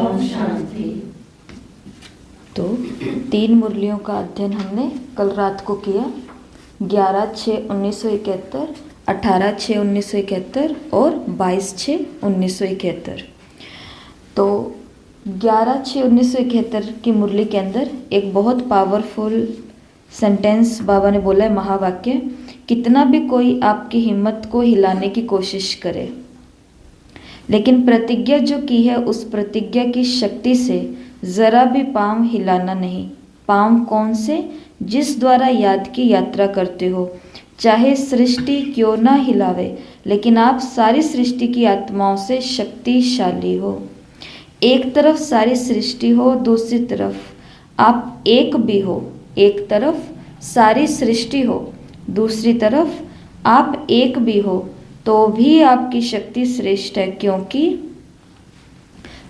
ओम शांति। तो 3 मुरलियों का अध्ययन हमने कल रात को किया। 11/6/1971, 18/6/1971 और 22/6/1971। तो 11/6/1971 की मुरली के अंदर एक बहुत पावरफुल सेंटेंस बाबा ने बोला है, महावाक्य, कितना भी कोई आपकी हिम्मत को हिलाने की कोशिश करे, लेकिन प्रतिज्ञा जो की है उस प्रतिज्ञा की शक्ति से जरा भी पांव हिलाना नहीं। पांव कौन से? जिस द्वारा याद की यात्रा करते हो। चाहे सृष्टि क्यों ना हिलावे, लेकिन आप सारी सृष्टि की आत्माओं से शक्तिशाली हो। एक तरफ सारी सृष्टि हो, दूसरी तरफ आप एक भी हो। एक तरफ सारी सृष्टि हो, दूसरी तरफ आप एक भी हो, तो भी आपकी शक्ति श्रेष्ठ है, क्योंकि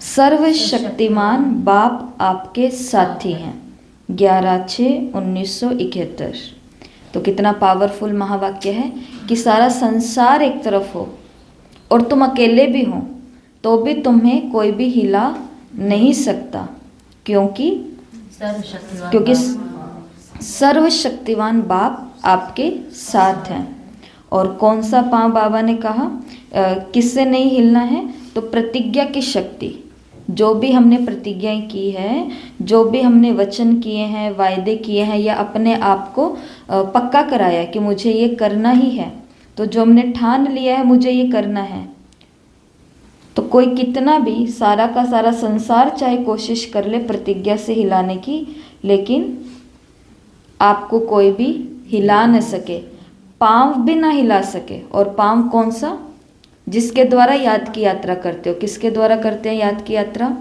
सर्वशक्तिमान बाप आपके साथी हैं। 11/6/1971। तो कितना पावरफुल महावाक्य है कि सारा संसार एक तरफ हो और तुम अकेले भी हो तो भी तुम्हें कोई भी हिला नहीं सकता, क्योंकि सर्वशक्तिवान बाप आपके साथ हैं। और कौन सा पांव बाबा ने कहा किससे नहीं हिलना है? तो प्रतिज्ञा की शक्ति। जो भी हमने प्रतिज्ञाएं की है, जो भी हमने वचन किए हैं, वायदे किए हैं, या अपने आप को पक्का कराया कि मुझे ये करना ही है, तो जो हमने ठान लिया है मुझे ये करना है, तो कोई कितना भी सारा का सारा संसार चाहे कोशिश कर ले प्रतिज्ञा से हिलाने की, लेकिन आपको कोई भी हिला न सके, पांव भी ना हिला सके। और पांव कौन सा? जिसके द्वारा याद की यात्रा करते हो। किसके द्वारा करते हैं याद की यात्रा?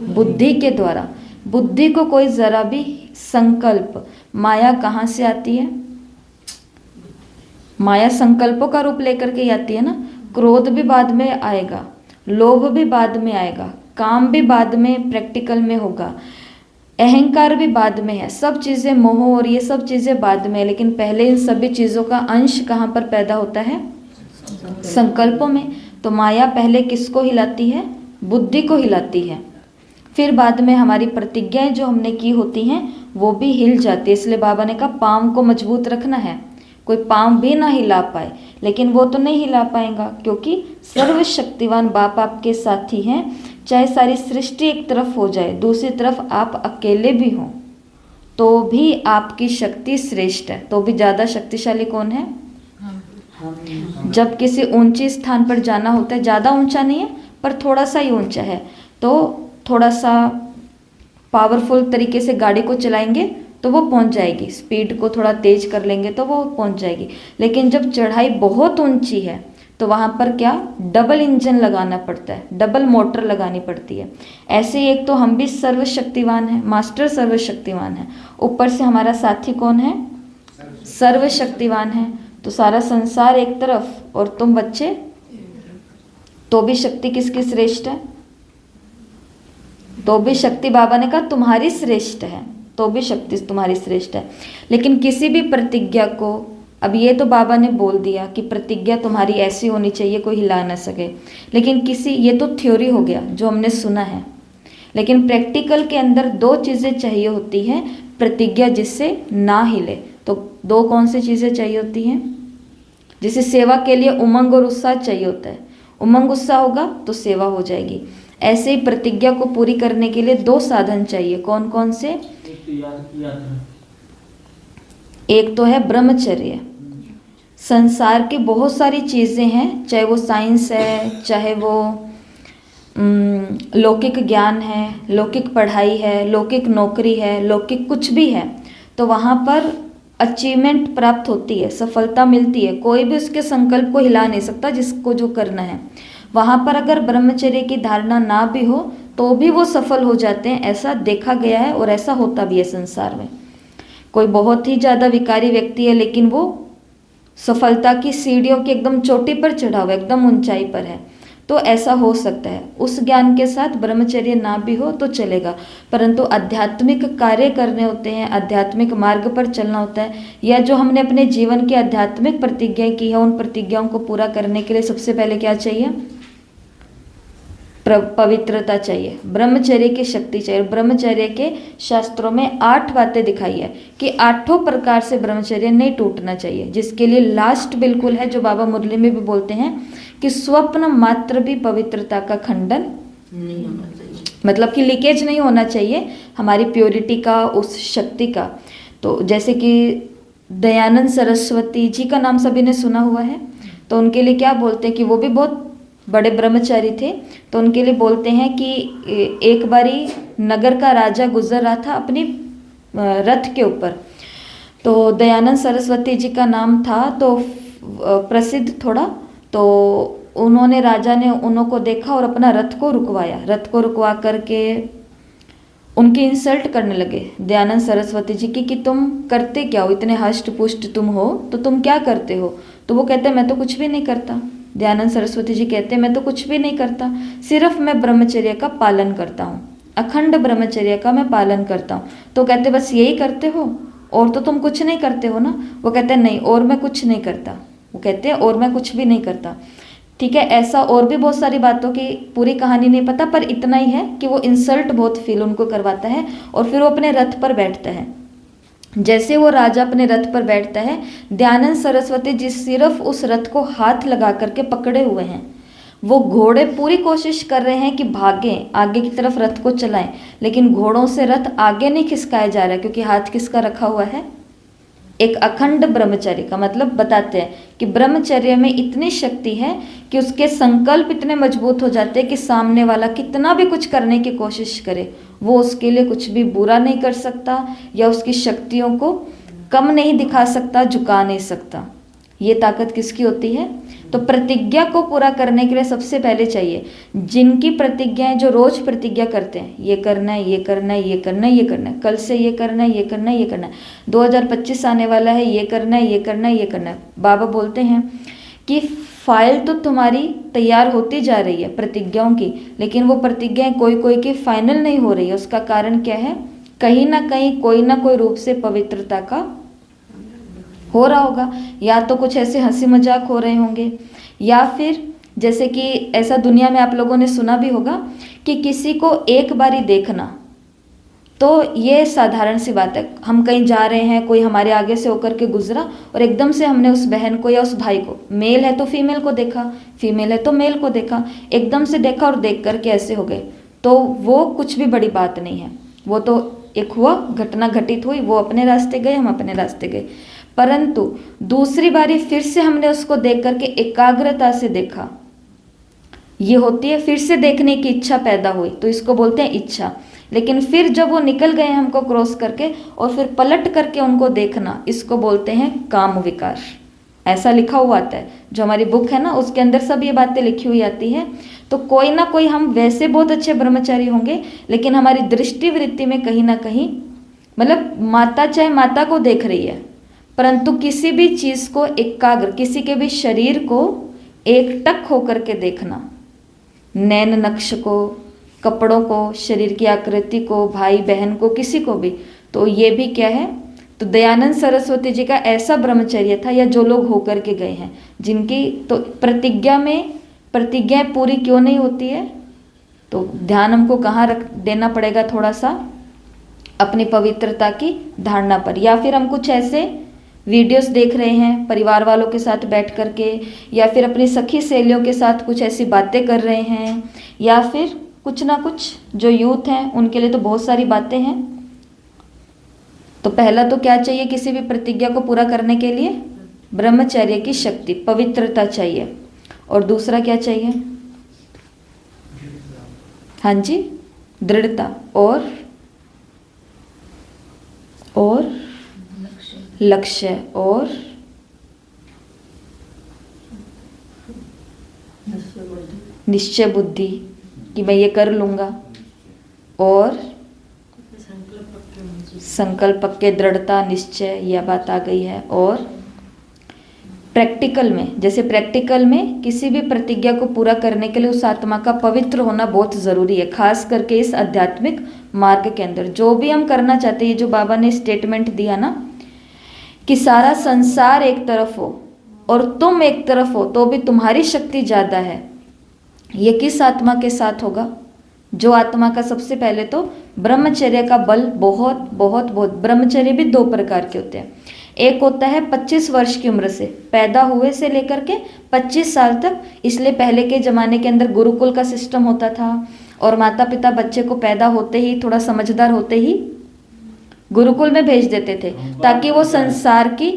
बुद्धि के द्वारा। बुद्धि को कोई जरा भी संकल्प, माया कहाँ से आती है? माया संकल्पों का रूप लेकर के आती है ना। क्रोध भी बाद में आएगा, लोभ भी बाद में आएगा, काम भी बाद में प्रैक्टिकल में होगा, अहंकार भी बाद में है, सब चीज़ें, मोह और ये सब चीज़ें बाद में है, लेकिन पहले इन सभी चीज़ों का अंश कहाँ पर पैदा होता है? संकल्पों में। तो माया पहले किसको हिलाती है? बुद्धि को हिलाती है। फिर बाद में हमारी प्रतिज्ञाएं जो हमने की होती हैं वो भी हिल जाती है। इसलिए बाबा ने कहा पांव को मजबूत रखना है। कोई पांव भी ना हिला पाए, लेकिन वो तो नहीं हिला पाएगा, क्योंकि सर्वशक्तिवान बाप आपके साथी हैं। चाहे सारी सृष्टि एक तरफ हो जाए, दूसरी तरफ आप अकेले भी हों, तो भी आपकी शक्ति श्रेष्ठ है। तो भी ज़्यादा शक्तिशाली कौन है? जब किसी ऊंचे स्थान पर जाना होता है, ज़्यादा ऊंचा नहीं है पर थोड़ा सा ही ऊंचा है, तो थोड़ा सा पावरफुल तरीके से गाड़ी को चलाएंगे तो वो पहुंच जाएगी। स्पीड को थोड़ा तेज कर लेंगे तो वो पहुंच जाएगी। लेकिन जब चढ़ाई बहुत ऊंची है तो वहाँ पर क्या? डबल इंजन लगाना पड़ता है, डबल मोटर लगानी पड़ती है। ऐसे ही एक तो हम भी सर्वशक्तिवान हैं, मास्टर सर्वशक्तिवान है, ऊपर से हमारा साथी कौन है? सर्वशक्तिवान है। तो सारा संसार एक तरफ और तुम बच्चे, तो भी शक्ति किसकी श्रेष्ठ है? तो भी शक्ति बाबा ने कहा तुम्हारी श्रेष्ठ है, तो भी शक्ति तुम्हारी श्रेष्ठ है। लेकिन किसी भी प्रतिज्ञा को, अब ये तो बाबा ने बोल दिया कि प्रतिज्ञा तुम्हारी ऐसी होनी चाहिए कोई हिला ना सके, लेकिन किसी, ये तो थ्योरी हो गया जो हमने सुना है, लेकिन प्रैक्टिकल के अंदर 2 चीज़ें चाहिए होती हैं प्रतिज्ञा जिससे ना हिले। तो 2 कौन सी चीज़ें चाहिए होती हैं? जैसे सेवा के लिए उमंग और उत्साह चाहिए होता है, उमंग उत्साह होगा तो सेवा हो जाएगी। ऐसे ही प्रतिज्ञा को पूरी करने के लिए 2 साधन चाहिए। कौन कौन से? एक तो है ब्रह्मचर्य। संसार की बहुत सारी चीज़ें हैं, चाहे वो साइंस है, चाहे वो लौकिक ज्ञान है, लौकिक पढ़ाई है, लौकिक नौकरी है, लौकिक कुछ भी है, तो वहाँ पर अचीवमेंट प्राप्त होती है, सफलता मिलती है। कोई भी उसके संकल्प को हिला नहीं सकता जिसको जो करना है। वहाँ पर अगर ब्रह्मचर्य की धारणा ना भी हो तो भी वो सफल हो जाते हैं, ऐसा देखा गया है और ऐसा होता भी है संसार में। कोई बहुत ही ज़्यादा विकारी व्यक्ति है, लेकिन वो सफलता की सीढ़ियों की एकदम चोटी पर चढ़ा हुआ, एकदम ऊंचाई पर है, तो ऐसा हो सकता है। उस ज्ञान के साथ ब्रह्मचर्य ना भी हो तो चलेगा, परंतु आध्यात्मिक कार्य करने होते हैं, आध्यात्मिक मार्ग पर चलना होता है, या जो हमने अपने जीवन की आध्यात्मिक प्रतिज्ञाएं की है, उन प्रतिज्ञाओं को पूरा करने के लिए सबसे पहले क्या चाहिए? पवित्रता चाहिए, ब्रह्मचर्य की शक्ति चाहिए। ब्रह्मचर्य के शास्त्रों में 8 बातें दिखाई है कि 8 प्रकार से ब्रह्मचर्य नहीं टूटना चाहिए, जिसके लिए लास्ट बिल्कुल है जो बाबा मुरली में भी बोलते हैं कि स्वप्न मात्र भी पवित्रता का खंडन नहीं होना चाहिए, मतलब कि लीकेज नहीं होना चाहिए हमारी प्योरिटी का, उस शक्ति का। तो जैसे कि दयानंद सरस्वती जी का नाम सभी ने सुना हुआ है, तो उनके लिए क्या बोलते हैं कि वो भी बहुत बड़े ब्रह्मचारी थे। तो उनके लिए बोलते हैं कि एक बारी नगर का राजा गुजर रहा था अपनी रथ के ऊपर, तो दयानंद सरस्वती जी का नाम था, तो प्रसिद्ध थोड़ा, तो उन्होंने, राजा ने उनको देखा और अपना रथ को रुकवाया। रथ को रुकवा करके उनकी इंसल्ट करने लगे दयानंद सरस्वती जी की कि तुम करते क्या हो, इतने हष्ट पुष्ट तुम हो तो तुम क्या करते हो। तो वो कहते हैं मैं तो कुछ भी नहीं करता। दयानंद सरस्वती जी कहते हैं मैं तो कुछ भी नहीं करता, सिर्फ मैं ब्रह्मचर्य का पालन करता हूँ, अखंड ब्रह्मचर्य का मैं पालन करता हूँ। तो कहते बस यही करते हो और तो तुम कुछ नहीं करते हो ना। वो कहते हैं नहीं, और मैं कुछ नहीं करता। वो कहते हैं और मैं कुछ भी नहीं करता। ठीक है, ऐसा और भी बहुत सारी बातों की पूरी कहानी नहीं पता, पर इतना ही है कि वो इंसल्ट बहुत फील उनको करवाता है और फिर वो अपने रथ पर बैठता है। जैसे वो राजा अपने रथ पर बैठता है, दयानंद सरस्वती जी सिर्फ उस रथ को हाथ लगा करके पकड़े हुए हैं। वो घोड़े पूरी कोशिश कर रहे हैं कि भागें, आगे की तरफ रथ को चलाएं, लेकिन घोड़ों से रथ आगे नहीं खिसकाया जा रहा है, क्योंकि हाथ किसका रखा हुआ है, एक अखंड ब्रह्मचर्य का। मतलब बताते हैं कि ब्रह्मचर्य में इतनी शक्ति है कि उसके संकल्प इतने मजबूत हो जाते हैं कि सामने वाला कितना भी कुछ करने की कोशिश करे, वो उसके लिए कुछ भी बुरा नहीं कर सकता या उसकी शक्तियों को कम नहीं दिखा सकता, झुका नहीं सकता। ये ताकत किसकी होती है? तो प्रतिज्ञा को पूरा करने के लिए सबसे पहले चाहिए, जिनकी प्रतिज्ञाएं, जो रोज प्रतिज्ञा करते हैं, ये करना है, ये करना है, ये करना है, ये करना है, कल से ये करना है, ये करना है, ये करना है, 2025 आने वाला है, ये करना है, ये करना है, ये करना है। बाबा बोलते हैं कि फाइल तो तुम्हारी तैयार होती जा रही है प्रतिज्ञाओं की, लेकिन वो प्रतिज्ञाएं कोई कोई की फाइनल नहीं हो रही है। उसका कारण क्या है? कहीं ना कहीं कोई ना कोई रूप से पवित्रता का हो रहा होगा, या तो कुछ ऐसे हंसी मजाक हो रहे होंगे, या फिर जैसे कि ऐसा दुनिया में आप लोगों ने सुना भी होगा कि किसी को एक बारी देखना, तो ये साधारण सी बात है। हम कहीं जा रहे हैं, कोई हमारे आगे से होकर के गुजरा और एकदम से हमने उस बहन को या उस भाई को, मेल है तो फीमेल को देखा, फीमेल है तो मेल को देखा, एकदम से देखा और देख करके ऐसे हो गए, तो वो कुछ भी बड़ी बात नहीं है। वो तो एक हुआ, घटना घटित हुई, वो अपने रास्ते गए, हम अपने रास्ते गए। परंतु दूसरी बारी फिर से हमने उसको देख करके एकाग्रता से देखा, ये होती है फिर से देखने की इच्छा पैदा हुई, तो इसको बोलते हैं इच्छा। लेकिन फिर जब वो निकल गए हमको क्रॉस करके और फिर पलट करके उनको देखना, इसको बोलते हैं काम विकार। ऐसा लिखा हुआ आता है, जो हमारी बुक है ना उसके अंदर सब ये बातें लिखी हुई आती है। तो कोई ना कोई, हम वैसे बहुत अच्छे ब्रह्मचारी होंगे, लेकिन हमारी दृष्टि वृत्ति में कहीं ना कहीं, मतलब माता चाहे माता को देख रही है, परंतु किसी भी चीज को एकाग्र, किसी के भी शरीर को एकटक होकर के देखना, नैन नक्श को, कपड़ों को, शरीर की आकृति को, भाई बहन को, किसी को भी, तो ये भी क्या है? तो दयानंद सरस्वती जी का ऐसा ब्रह्मचर्य था, या जो लोग होकर के गए हैं, जिनकी तो प्रतिज्ञा में प्रतिज्ञाएं पूरी क्यों नहीं होती है, तो ध्यान हमको कहाँ रख देना पड़ेगा, थोड़ा सा अपनी पवित्रता की धारणा पर। या फिर हम कुछ ऐसे वीडियोस देख रहे हैं परिवार वालों के साथ बैठ करके, या फिर अपनी सखी सहेलियों के साथ कुछ ऐसी बातें कर रहे हैं, या फिर कुछ ना कुछ, जो यूथ हैं उनके लिए तो बहुत सारी बातें हैं। तो पहला तो क्या चाहिए किसी भी प्रतिज्ञा को पूरा करने के लिए? ब्रह्मचर्य की शक्ति, पवित्रता चाहिए। और दूसरा क्या चाहिए? हाँ जी, दृढ़ता और लक्ष्य और निश्चय बुद्धि कि मैं ये कर लूँगा, और संकल्प पक्के, दृढ़ता, निश्चय, यह बात आ गई है। और प्रैक्टिकल में, जैसे प्रैक्टिकल में किसी भी प्रतिज्ञा को पूरा करने के लिए उस आत्मा का पवित्र होना बहुत ज़रूरी है, खास करके इस आध्यात्मिक मार्ग के अंदर। जो भी हम करना चाहते हैं, जो बाबा ने स्टेटमेंट दिया ना कि सारा संसार एक तरफ हो और तुम एक तरफ हो तो भी तुम्हारी शक्ति ज़्यादा है, ये किस आत्मा के साथ होगा? जो आत्मा का सबसे पहले तो ब्रह्मचर्य का बल बहुत बहुत बहुत, ब्रह्मचर्य भी दो प्रकार के होते हैं। एक होता है 25 वर्ष की उम्र से, पैदा हुए से लेकर के 25 साल तक। इसलिए पहले के ज़माने के अंदर गुरुकुल का सिस्टम होता था और माता पिता बच्चे को पैदा होते ही, थोड़ा समझदार होते ही गुरुकुल में भेज देते थे, ताकि वो संसार की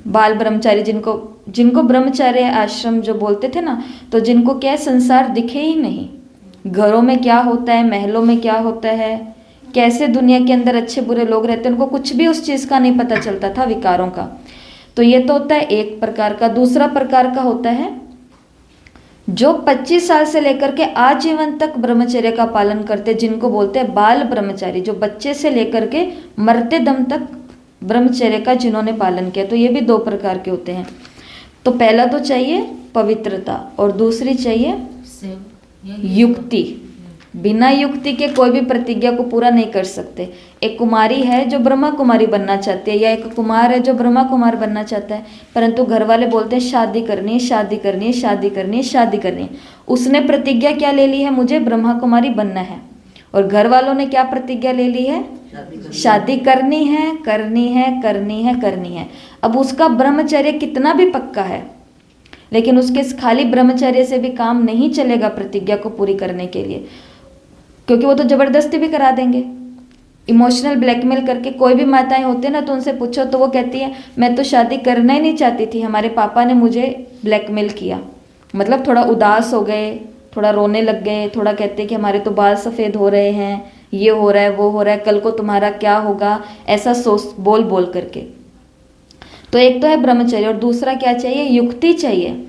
बाल ब्रह्मचारी जिनको ब्रह्मचार्य आश्रम जो बोलते थे ना, तो जिनको क्या है, संसार दिखे ही नहीं, घरों में क्या होता है, महलों में क्या होता है, कैसे दुनिया के अंदर अच्छे बुरे लोग रहते हैं, उनको कुछ भी उस चीज़ का नहीं पता चलता था, विकारों का। तो ये तो होता है एक प्रकार का। दूसरा प्रकार का होता है जो 25 साल से लेकर के आजीवन तक ब्रह्मचर्य का पालन करते, जिनको बोलते हैं बाल ब्रह्मचारी, जो बच्चे से लेकर के मरते दम तक ब्रह्मचर्य का जिन्होंने पालन किया। तो ये भी दो प्रकार के होते हैं। तो पहला तो चाहिए पवित्रता और दूसरी चाहिए युक्ति। बिना युक्ति के कोई भी प्रतिज्ञा को पूरा नहीं कर सकते। एक कुमारी है जो ब्रह्मा कुमारी बनना चाहती है, या एक कुमार है जो ब्रह्मा कुमार बनना चाहता है, परंतु घर वाले बोलते हैं शादी करनी है, शादी करनी है, शादी करनी है, शादी करनी है। उसने प्रतिज्ञा क्या ले ली है? मुझे ब्रह्मा कुमारी बनना है। और घर वालों ने क्या प्रतिज्ञा ले ली है? शादी करनी है, करनी है, करनी है, करनी है। अब उसका ब्रह्मचर्य कितना भी पक्का है, लेकिन उसके खाली ब्रह्मचर्य से भी काम नहीं चलेगा प्रतिज्ञा को पूरी करने के लिए, क्योंकि वो तो जबरदस्ती भी करा देंगे, इमोशनल ब्लैकमेल करके। कोई भी माताएं होते हैं ना, तो उनसे पूछो तो वो कहती है मैं तो शादी करना ही नहीं चाहती थी, हमारे पापा ने मुझे ब्लैकमेल किया। मतलब थोड़ा उदास हो गए, थोड़ा रोने लग गए, थोड़ा कहते हैं कि हमारे तो बाल सफ़ेद हो रहे हैं, ये हो रहा है, वो हो रहा है, कल को तुम्हारा क्या होगा, ऐसा सोच बोल बोल करके। तो एक तो है ब्रह्मचर्य और दूसरा क्या चाहिए? युक्ति चाहिए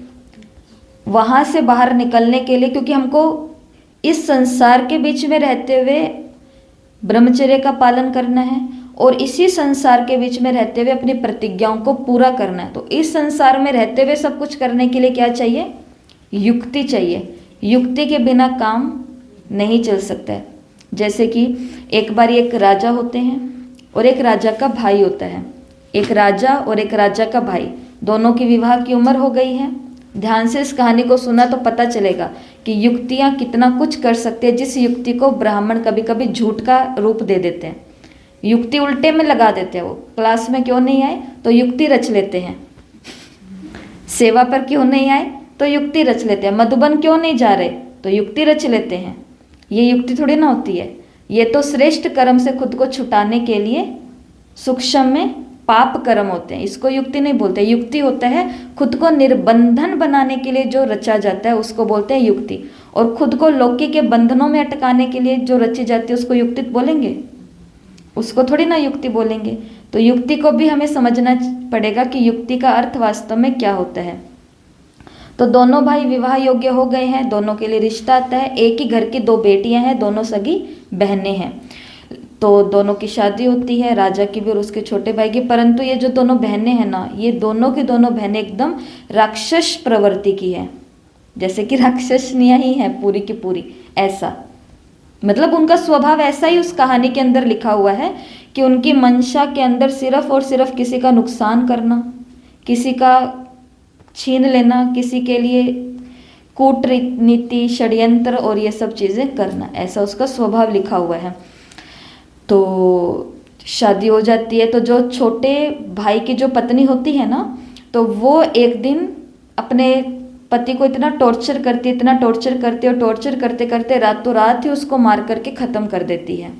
वहाँ से बाहर निकलने के लिए, क्योंकि हमको इस संसार के बीच में रहते हुए ब्रह्मचर्य का पालन करना है और इसी संसार के बीच में रहते हुए अपनी प्रतिज्ञाओं को पूरा करना है। तो इस संसार में रहते हुए सब कुछ करने के लिए क्या चाहिए? युक्ति चाहिए। युक्ति के बिना काम नहीं चल सकता है। जैसे कि एक बार एक राजा होते हैं और एक राजा का भाई होता है। एक राजा और एक राजा का भाई, दोनों की विवाह की उम्र हो गई है। ध्यान से इस कहानी को सुना तो पता चलेगा कि युक्तियाँ कितना कुछ कर सकते हैं, जिस युक्ति को ब्राह्मण कभी कभी झूठ का रूप दे देते हैं, युक्ति उल्टे में लगा देते हैं। वो क्लास में क्यों नहीं आए तो युक्ति रच लेते हैं, सेवा पर क्यों नहीं आए तो युक्ति रच लेते हैं, मधुबन क्यों नहीं जा रहे तो युक्ति रच लेते हैं। ये युक्ति थोड़ी ना होती है, ये तो श्रेष्ठ कर्म से खुद को छुटाने के लिए सूक्ष्म में पाप कर्म होते हैं, इसको युक्ति नहीं बोलते। युक्ति होता है खुद को निर्बंधन बनाने के लिए जो रचा जाता है उसको बोलते हैं युक्ति, और खुद को लौकिक के बंधनों में अटकाने के लिए जो रची जाती है उसको युक्ति बोलेंगे, उसको थोड़ी ना युक्ति बोलेंगे। तो युक्ति को भी हमें समझना पड़ेगा कि युक्ति का अर्थ वास्तव में क्या होता है। तो दोनों भाई विवाह योग्य हो गए हैं, दोनों के लिए रिश्ता आता है। एक ही घर की दो बेटियां हैं, दोनों सगी बहनें हैं। तो दोनों की शादी होती है, राजा की भी और उसके छोटे भाई की। परंतु ये जो दोनों बहनें हैं ना, ये दोनों की दोनों बहनें एकदम राक्षस प्रवृत्ति की है, जैसे कि राक्षसनियाँ ही हैं पूरी की पूरी। ऐसा मतलब उनका स्वभाव ऐसा ही उस कहानी के अंदर लिखा हुआ है कि उनकी मंशा के अंदर सिर्फ और सिर्फ किसी का नुकसान करना, किसी का छीन लेना, किसी के लिए कूटनीति, षड्यंत्र और ये सब चीज़ें करना, ऐसा उसका स्वभाव लिखा हुआ है। तो शादी हो जाती है, तो जो छोटे भाई की जो पत्नी होती है ना, तो वो एक दिन अपने पति को इतना टॉर्चर करती है, इतना टॉर्चर करती है, और टॉर्चर करते करते रातों रात ही उसको मार करके ख़त्म कर देती है,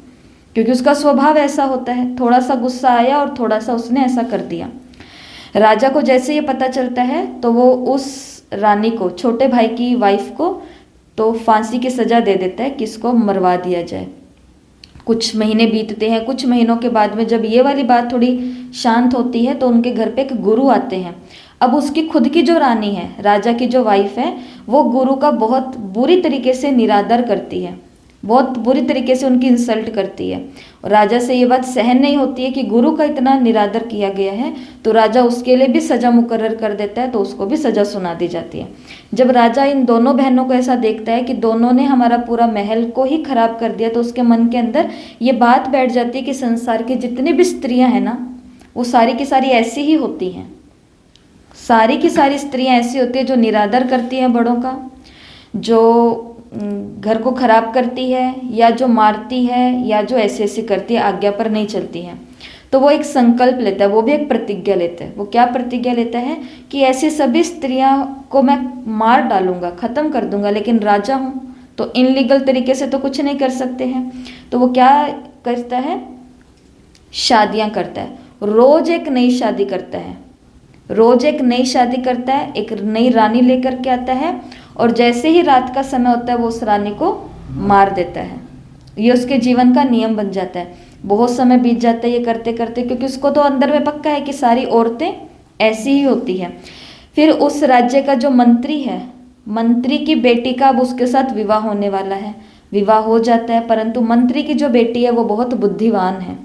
क्योंकि उसका स्वभाव ऐसा होता है। थोड़ा सा गुस्सा आया और थोड़ा सा उसने ऐसा कर दिया। राजा को जैसे ये पता चलता है तो वो उस रानी को, छोटे भाई की वाइफ को, तो फांसी की सज़ा दे देता है कि इसको मरवा दिया जाए। कुछ महीने बीतते हैं, कुछ महीनों के बाद में जब ये वाली बात थोड़ी शांत होती है तो उनके घर पे एक गुरु आते हैं। अब उसकी खुद की जो रानी है, राजा की जो वाइफ है, वो गुरु का बहुत बुरी तरीके से निरादर करती है, बहुत बुरी तरीके से उनकी इंसल्ट करती है। और राजा से ये बात सहन नहीं होती है कि गुरु का इतना निरादर किया गया है, तो राजा उसके लिए भी सज़ा मुकर्रर कर देता है, तो उसको भी सज़ा सुना दी जाती है। जब राजा इन दोनों बहनों को ऐसा देखता है कि दोनों ने हमारा पूरा महल को ही खराब कर दिया, तो उसके मन के अंदर ये बात बैठ जाती है कि संसार की जितनी भी स्त्रियाँ हैं ना, वो सारी की सारी ऐसी ही होती हैं। सारी की सारी स्त्रियाँ ऐसी होती हैं जो निरादर करती हैं बड़ों का, जो घर को खराब करती है, या जो मारती है, या जो ऐसे ऐसे करती है, आज्ञा पर नहीं चलती है। तो वो एक संकल्प लेता है, वो भी एक प्रतिज्ञा लेता है। वो क्या प्रतिज्ञा लेता है कि ऐसी सभी स्त्रियां को मैं मार डालूंगा, खत्म कर दूंगा, लेकिन राजा हूं तो इनलीगल तरीके से तो कुछ नहीं कर सकते हैं। तो वो क्या करता है, शादियां करता है, रोज एक नई शादी करता है, रोज एक नई शादी करता है, एक नई रानी लेकर के आता है, और जैसे ही रात का समय होता है वो उस रानी को मार देता है। ये उसके जीवन का नियम बन जाता है। बहुत समय बीत जाता है ये करते करते, क्योंकि उसको तो अंदर में पक्का है कि सारी औरतें ऐसी ही होती हैं। फिर उस राज्य का जो मंत्री है, मंत्री की बेटी का अब उसके साथ विवाह होने वाला है। विवाह हो जाता है, परंतु मंत्री की जो बेटी है वो बहुत बुद्धिमान है।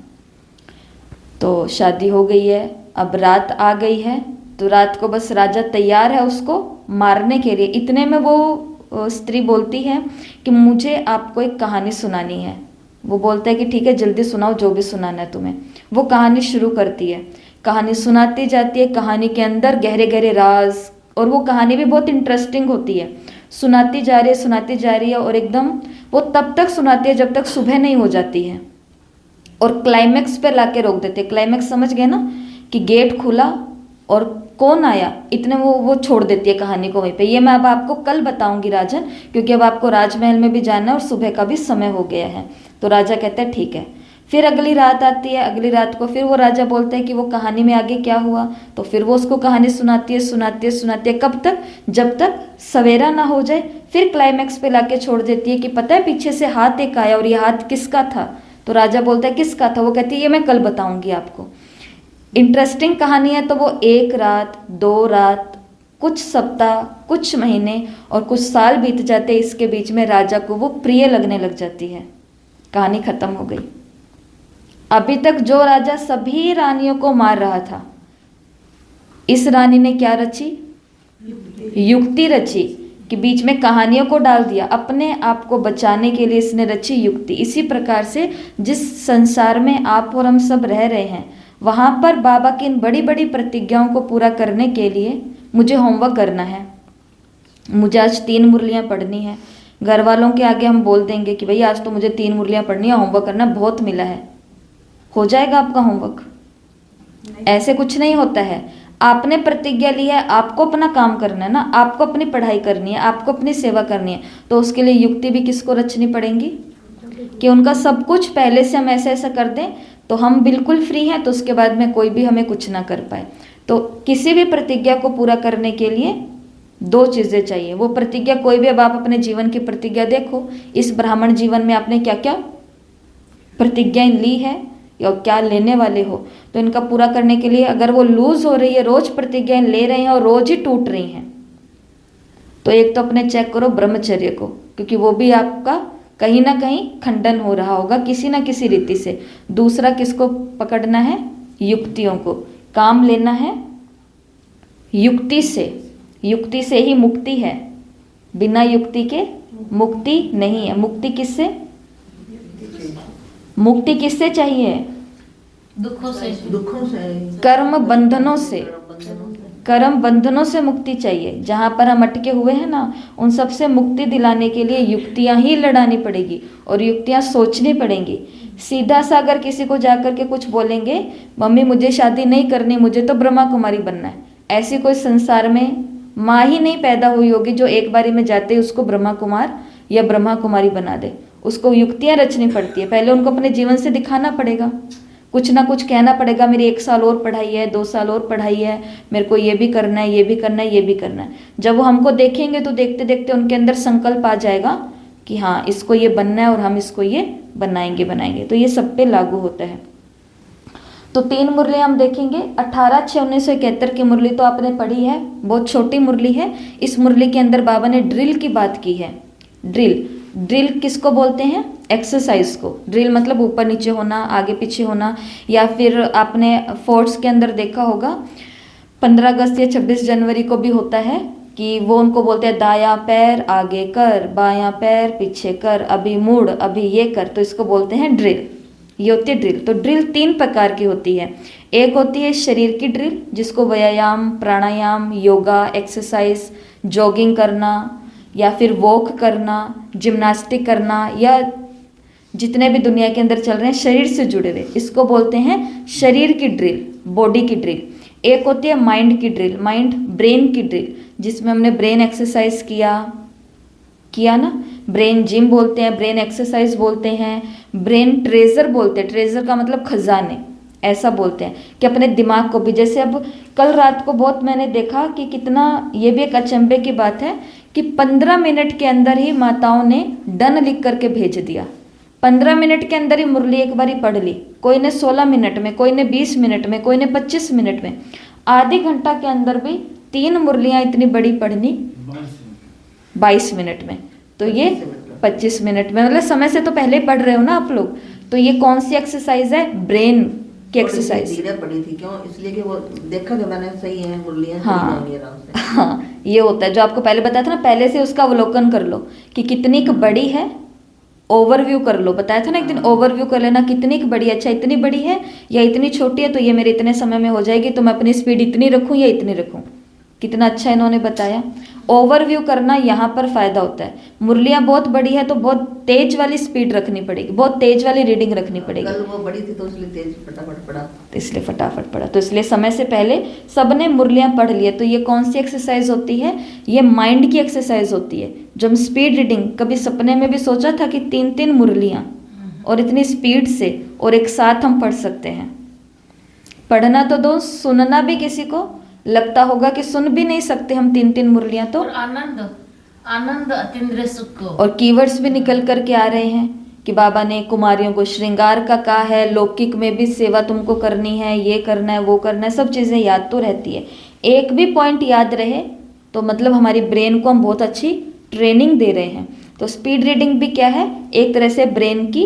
तो शादी हो गई है, अब रात आ गई है, तो रात को बस राजा तैयार है उसको मारने के लिए। इतने में वो स्त्री बोलती है कि मुझे आपको एक कहानी सुनानी है। वो बोलता है कि ठीक है, जल्दी सुनाओ जो भी सुनाना है तुम्हें। वो कहानी शुरू करती है, कहानी सुनाती जाती है, कहानी के अंदर गहरे गहरे राज, और वो कहानी भी बहुत इंटरेस्टिंग होती है। सुनाती जा रही है, सुनाती जा रही है, और एकदम वो तब तक सुनाती है जब तक सुबह नहीं हो जाती है, और क्लाइमैक्स पे लाके रोक देते हैं। क्लाइमैक्स समझ गए ना, कि गेट खुला और कौन आया, इतने वो छोड़ देती है कहानी को वहीं पे। ये मैं अब आपको कल बताऊंगी राजन, क्योंकि अब आपको राजमहल में भी जाना है और सुबह का भी समय हो गया है। तो राजा कहता है ठीक है। फिर अगली रात आती है, अगली रात को फिर वो राजा बोलता है कि वो कहानी में आगे क्या हुआ। तो फिर वो उसको कहानी सुनाती है, सुनाती है, सुनाती है, कब तक, जब तक सवेरा ना हो जाए। फिर क्लाइमैक्स पे लाके छोड़ देती है कि पता है पीछे से हाथ एक आया, और ये हाथ किसका था। तो राजा बोलता है किसका था। वो कहती है ये मैं कल बताऊंगी आपको। इंटरेस्टिंग कहानी है। तो वो एक रात, दो रात, कुछ सप्ताह, कुछ महीने और कुछ साल बीत जाते। इसके बीच में राजा को वो प्रिय लगने लग जाती है। कहानी खत्म हो गई। अभी तक जो राजा सभी रानियों को मार रहा था, इस रानी ने क्या रची, युक्ति रची, कि बीच में कहानियों को डाल दिया। अपने आप को बचाने के लिए इसने रची युक्ति। इसी प्रकार से जिस संसार में आप और हम सब रह रहे हैं, वहाँ पर बाबा की इन बड़ी बड़ी प्रतिज्ञाओं को पूरा करने के लिए मुझे होमवर्क करना है। मुझे आज 3 मुरलियाँ पढ़नी है। घर वालों के आगे हम बोल देंगे कि भैया आज तो मुझे 3 मुरलियाँ पढ़नी है, होमवर्क करना बहुत मिला है। हो जाएगा आपका होमवर्क? ऐसे कुछ नहीं होता है। आपने प्रतिज्ञा ली है, आपको अपना काम करना है ना, आपको अपनी पढ़ाई करनी है, आपको अपनी सेवा करनी है। तो उसके लिए युक्ति भी किसको रचनी पड़ेगी, कि उनका सब कुछ पहले से हम ऐसा ऐसा कर दें तो हम बिल्कुल फ्री हैं, तो उसके बाद में कोई भी हमें कुछ ना कर पाए। तो किसी भी प्रतिज्ञा को पूरा करने के लिए 2 चीज़ें चाहिए। वो प्रतिज्ञा कोई भी, अब आप अपने जीवन की प्रतिज्ञा देखो, इस ब्राह्मण जीवन में आपने क्या क्या प्रतिज्ञाएं ली है या क्या लेने वाले हो। तो इनका पूरा करने के लिए अगर वो लूज हो रही है, रोज प्रतिज्ञाएं ले रहे हैं और रोज ही टूट रही हैं, तो एक तो अपने चेक करो ब्रह्मचर्य को, क्योंकि वो भी आपका कहीं ना कहीं खंडन हो रहा होगा किसी ना किसी रीति से। दूसरा किसको पकड़ना है, युक्तियों को। काम लेना है युक्ति से, युक्ति से ही मुक्ति है, बिना युक्ति के मुक्ति नहीं है। मुक्ति किससे, मुक्ति किससे चाहिए, दुखों से, कर्म बंधनों से, कर्म बंधनों से मुक्ति चाहिए। जहाँ पर हम अटके हुए हैं ना, उन सब से मुक्ति दिलाने के लिए युक्तियाँ ही लड़ानी पड़ेगी और युक्तियाँ सोचनी पड़ेंगी। सीधा सा अगर किसी को जाकर के कुछ बोलेंगे, मम्मी मुझे शादी नहीं करनी, मुझे तो ब्रह्मा कुमारी बनना है, ऐसी कोई संसार में माँ ही नहीं पैदा हुई होगी जो एक बारी में जाते ही उसको ब्रह्मा कुमार या ब्रह्मा कुमारी बना दे। उसको युक्तियाँ रचनी पड़ती है। पहले उनको अपने जीवन से दिखाना पड़ेगा, कुछ ना कुछ कहना पड़ेगा, मेरी 1 साल और पढ़ाई है, 2 साल और पढ़ाई है, मेरे को ये भी करना है, ये भी करना है, ये भी करना है। जब वो हमको देखेंगे तो देखते देखते उनके अंदर संकल्प आ जाएगा कि हाँ इसको ये बनना है और हम इसको ये बनाएंगे। तो ये सब पे लागू होता है। तो 3 मुरली हम देखेंगे। 18/6/1971 की मुरली तो आपने पढ़ी है, बहुत छोटी मुरली है। इस मुरली के अंदर बाबा ने ड्रिल की बात की है। ड्रिल किसको बोलते हैं, एक्सरसाइज को। ड्रिल मतलब ऊपर नीचे होना, आगे पीछे होना। या फिर आपने फोर्ट्स के अंदर देखा होगा 15 अगस्त या 26 जनवरी को भी होता है कि वो उनको बोलते हैं दायां पैर आगे कर, बायां पैर पीछे कर, अभी मुड़, अभी ये कर। तो इसको बोलते हैं ड्रिल। ये होती है ड्रिल। तो ड्रिल 3 प्रकार की होती है। एक होती है शरीर की ड्रिल, जिसको व्यायाम, प्राणायाम, योगा, एक्सरसाइज, जॉगिंग करना, या फिर वॉक करना, जिम्नास्टिक करना, या जितने भी दुनिया के अंदर चल रहे हैं शरीर से जुड़े हुए, इसको बोलते हैं शरीर की ड्रिल, बॉडी की ड्रिल। एक होती है माइंड की ड्रिल, माइंड ब्रेन की ड्रिल, जिसमें हमने ब्रेन एक्सरसाइज किया ना, ब्रेन जिम बोलते हैं, ब्रेन एक्सरसाइज बोलते हैं, ब्रेन ट्रेजर बोलते हैं, ट्रेजर का मतलब खजाने, ऐसा बोलते हैं कि अपने दिमाग को भी, जैसे अब कल रात को बहुत मैंने देखा कि कितना, ये भी एक अचंभे की बात है कि 15 मिनट के अंदर ही माताओं ने डन लिख करके भेज दिया। 15 मिनट के अंदर ही मुरली एक बारी पढ़ ली, कोई ने 16 मिनट में, कोई ने 20 मिनट में, कोई ने 25 मिनट में, आधे घंटा के अंदर भी 3 मुरलियाँ इतनी बड़ी पढ़नी 22 मिनट में, तो ये 25 मिनट में, मतलब समय से तो पहले ही पढ़ रहे हो ना आप लोग। तो ये कौन सी एक्सरसाइज है? ब्रेन की एक्सरसाइज। पढ़ी थी क्यों? इसलिए कि वो देखा कि मैंने सही है मुरलियाँ, हाँ, ये होता है जो आपको पहले बताया था ना, पहले से उसका अवलोकन कर लो कि कितनी बड़ी है, ओवरव्यू कर लो, बताया था ना एक दिन, ओवरव्यू कर लेना कितनी बड़ी, अच्छा इतनी बड़ी है या इतनी छोटी है, तो ये मेरे इतने समय में हो जाएगी, तो मैं अपनी स्पीड इतनी रखूं या इतनी रखूं। कितना अच्छा इन्होंने बताया। ओवरव्यू करना यहाँ पर फायदा होता है। मुरलियाँ बहुत बड़ी है तो बहुत तेज वाली स्पीड रखनी पड़ेगी, बहुत तेज वाली रीडिंग रखनी पड़ेगी। कल वो बड़ी थी तो इसलिए तेज फटाफट पड़ा, इसलिए फटाफट पड़ा, तो इसलिए समय से पहले सबने मुरलियाँ पढ़ लिए। तो ये कौन सी एक्सरसाइज होती है? ये माइंड की एक्सरसाइज होती है। जो हम स्पीड रीडिंग, कभी सपने में भी सोचा था कि 3-3 मुरलियाँ और इतनी स्पीड से और एक साथ हम पढ़ सकते हैं। पढ़ना तो दो, सुनना भी किसी को लगता होगा कि सुन भी नहीं सकते हम 3-3 मुरलियाँ, तो और आनंद अतीन्द्रिय सुख को, और कीवर्ड्स भी निकल करके आ रहे हैं कि बाबा ने कुमारियों को श्रृंगार का कहा है, लौकिक में भी सेवा तुमको करनी है, ये करना है, वो करना है, सब चीज़ें याद तो रहती है। एक भी पॉइंट याद रहे तो मतलब हमारी ब्रेन को हम बहुत अच्छी ट्रेनिंग दे रहे हैं। तो स्पीड रीडिंग भी क्या है? एक तरह से ब्रेन की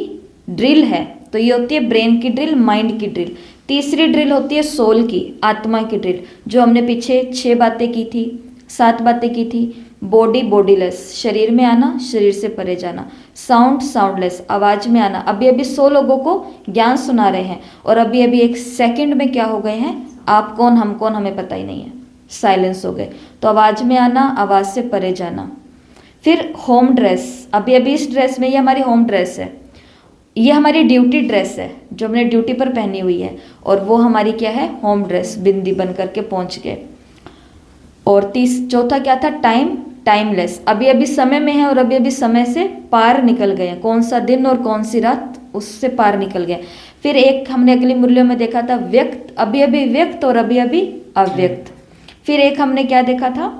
ड्रिल है। तो ये होती है ब्रेन की ड्रिल, माइंड की ड्रिल। तीसरी ड्रिल होती है सोल की, आत्मा की ड्रिल, जो हमने पीछे 6 बातें की थी, 7 बातें की थी। बॉडी बॉडीलेस, शरीर में आना, शरीर से परे जाना। साउंड साउंडलेस, आवाज़ में आना। अभी अभी 100 लोगों को ज्ञान सुना रहे हैं और अभी अभी 1 सेकंड में क्या हो गए हैं? आप कौन, हम कौन, हमें पता ही नहीं है, साइलेंस हो गए। तो आवाज़ में आना, आवाज़ से परे जाना। फिर होम ड्रेस, अभी अभी इस ड्रेस में, ये हमारी होम ड्रेस है, ये हमारी ड्यूटी ड्रेस है जो हमने ड्यूटी पर पहनी हुई है, और वो हमारी क्या है? होम ड्रेस, बिंदी बन करके पहुंच गए। और चौथा क्या था? टाइम, टाइमलेस, अभी अभी समय में है और अभी अभी समय से पार निकल गए। कौन सा दिन और कौन सी रात, उससे पार निकल गए। फिर एक हमने अगली मुरलियों में देखा था व्यक्त, अभी अभी व्यक्त और अभी अभी अव्यक्त। फिर एक हमने क्या देखा था?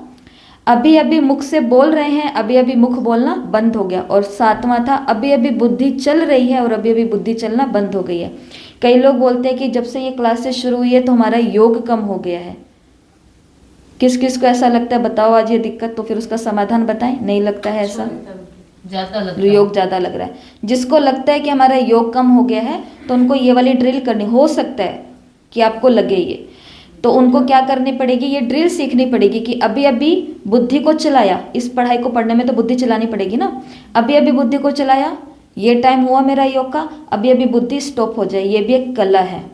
अभी अभी मुख से बोल रहे हैं, अभी अभी मुख बोलना बंद हो गया। और 7वां था अभी अभी बुद्धि चल रही है और अभी अभी बुद्धि चलना बंद हो गई है। कई लोग बोलते हैं कि जब से ये क्लासेस शुरू हुई है तो हमारा योग कम हो गया है। किस किस को ऐसा लगता है? बताओ आज ये दिक्कत, तो फिर उसका समाधान बताएं। नहीं लगता है ऐसा? ज्यादा लगता है, योग ज़्यादा लग रहा है। जिसको लगता है कि हमारा योग कम हो गया है तो उनको ये वाली ड्रिल करनी, हो सकता है कि आपको लगे ये, तो उनको क्या करनी पड़ेगी? ये ड्रिल सीखनी पड़ेगी कि अभी अभी बुद्धि को चलाया, इस पढ़ाई को पढ़ने में तो बुद्धि चलानी पड़ेगी ना। अभी अभी बुद्धि को चलाया, ये टाइम हुआ मेरा योग का, अभी अभी बुद्धि स्टॉप हो जाए। ये भी एक कला है,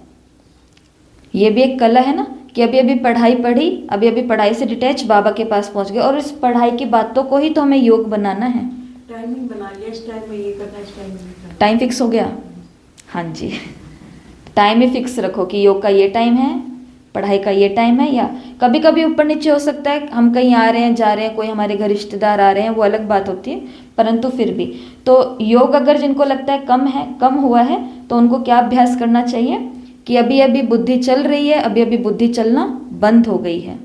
ये भी एक कला है ना, कि अभी अभी पढ़ाई पढ़ी, अभी अभी पढ़ाई से डिटैच बाबा के पास पहुंच गए, और इस पढ़ाई की बातों को ही तो हमें योग बनाना है। टाइमिंग बना लिया, इस टाइम में ये करना, इस टाइम में ये करना। टाइम फिक्स हो गया? हाँ जी, टाइम ही फिक्स रखो कि योग का ये टाइम है, पढ़ाई का ये टाइम है। या कभी कभी ऊपर नीचे हो सकता है, हम कहीं आ रहे हैं, जा रहे हैं, कोई हमारे घर रिश्तेदार आ रहे हैं, वो अलग बात होती है, परंतु फिर भी तो योग अगर जिनको लगता है कम हुआ है, तो उनको क्या अभ्यास करना चाहिए कि अभी अभी बुद्धि चल रही है, अभी अभी बुद्धि चलना बंद हो गई है,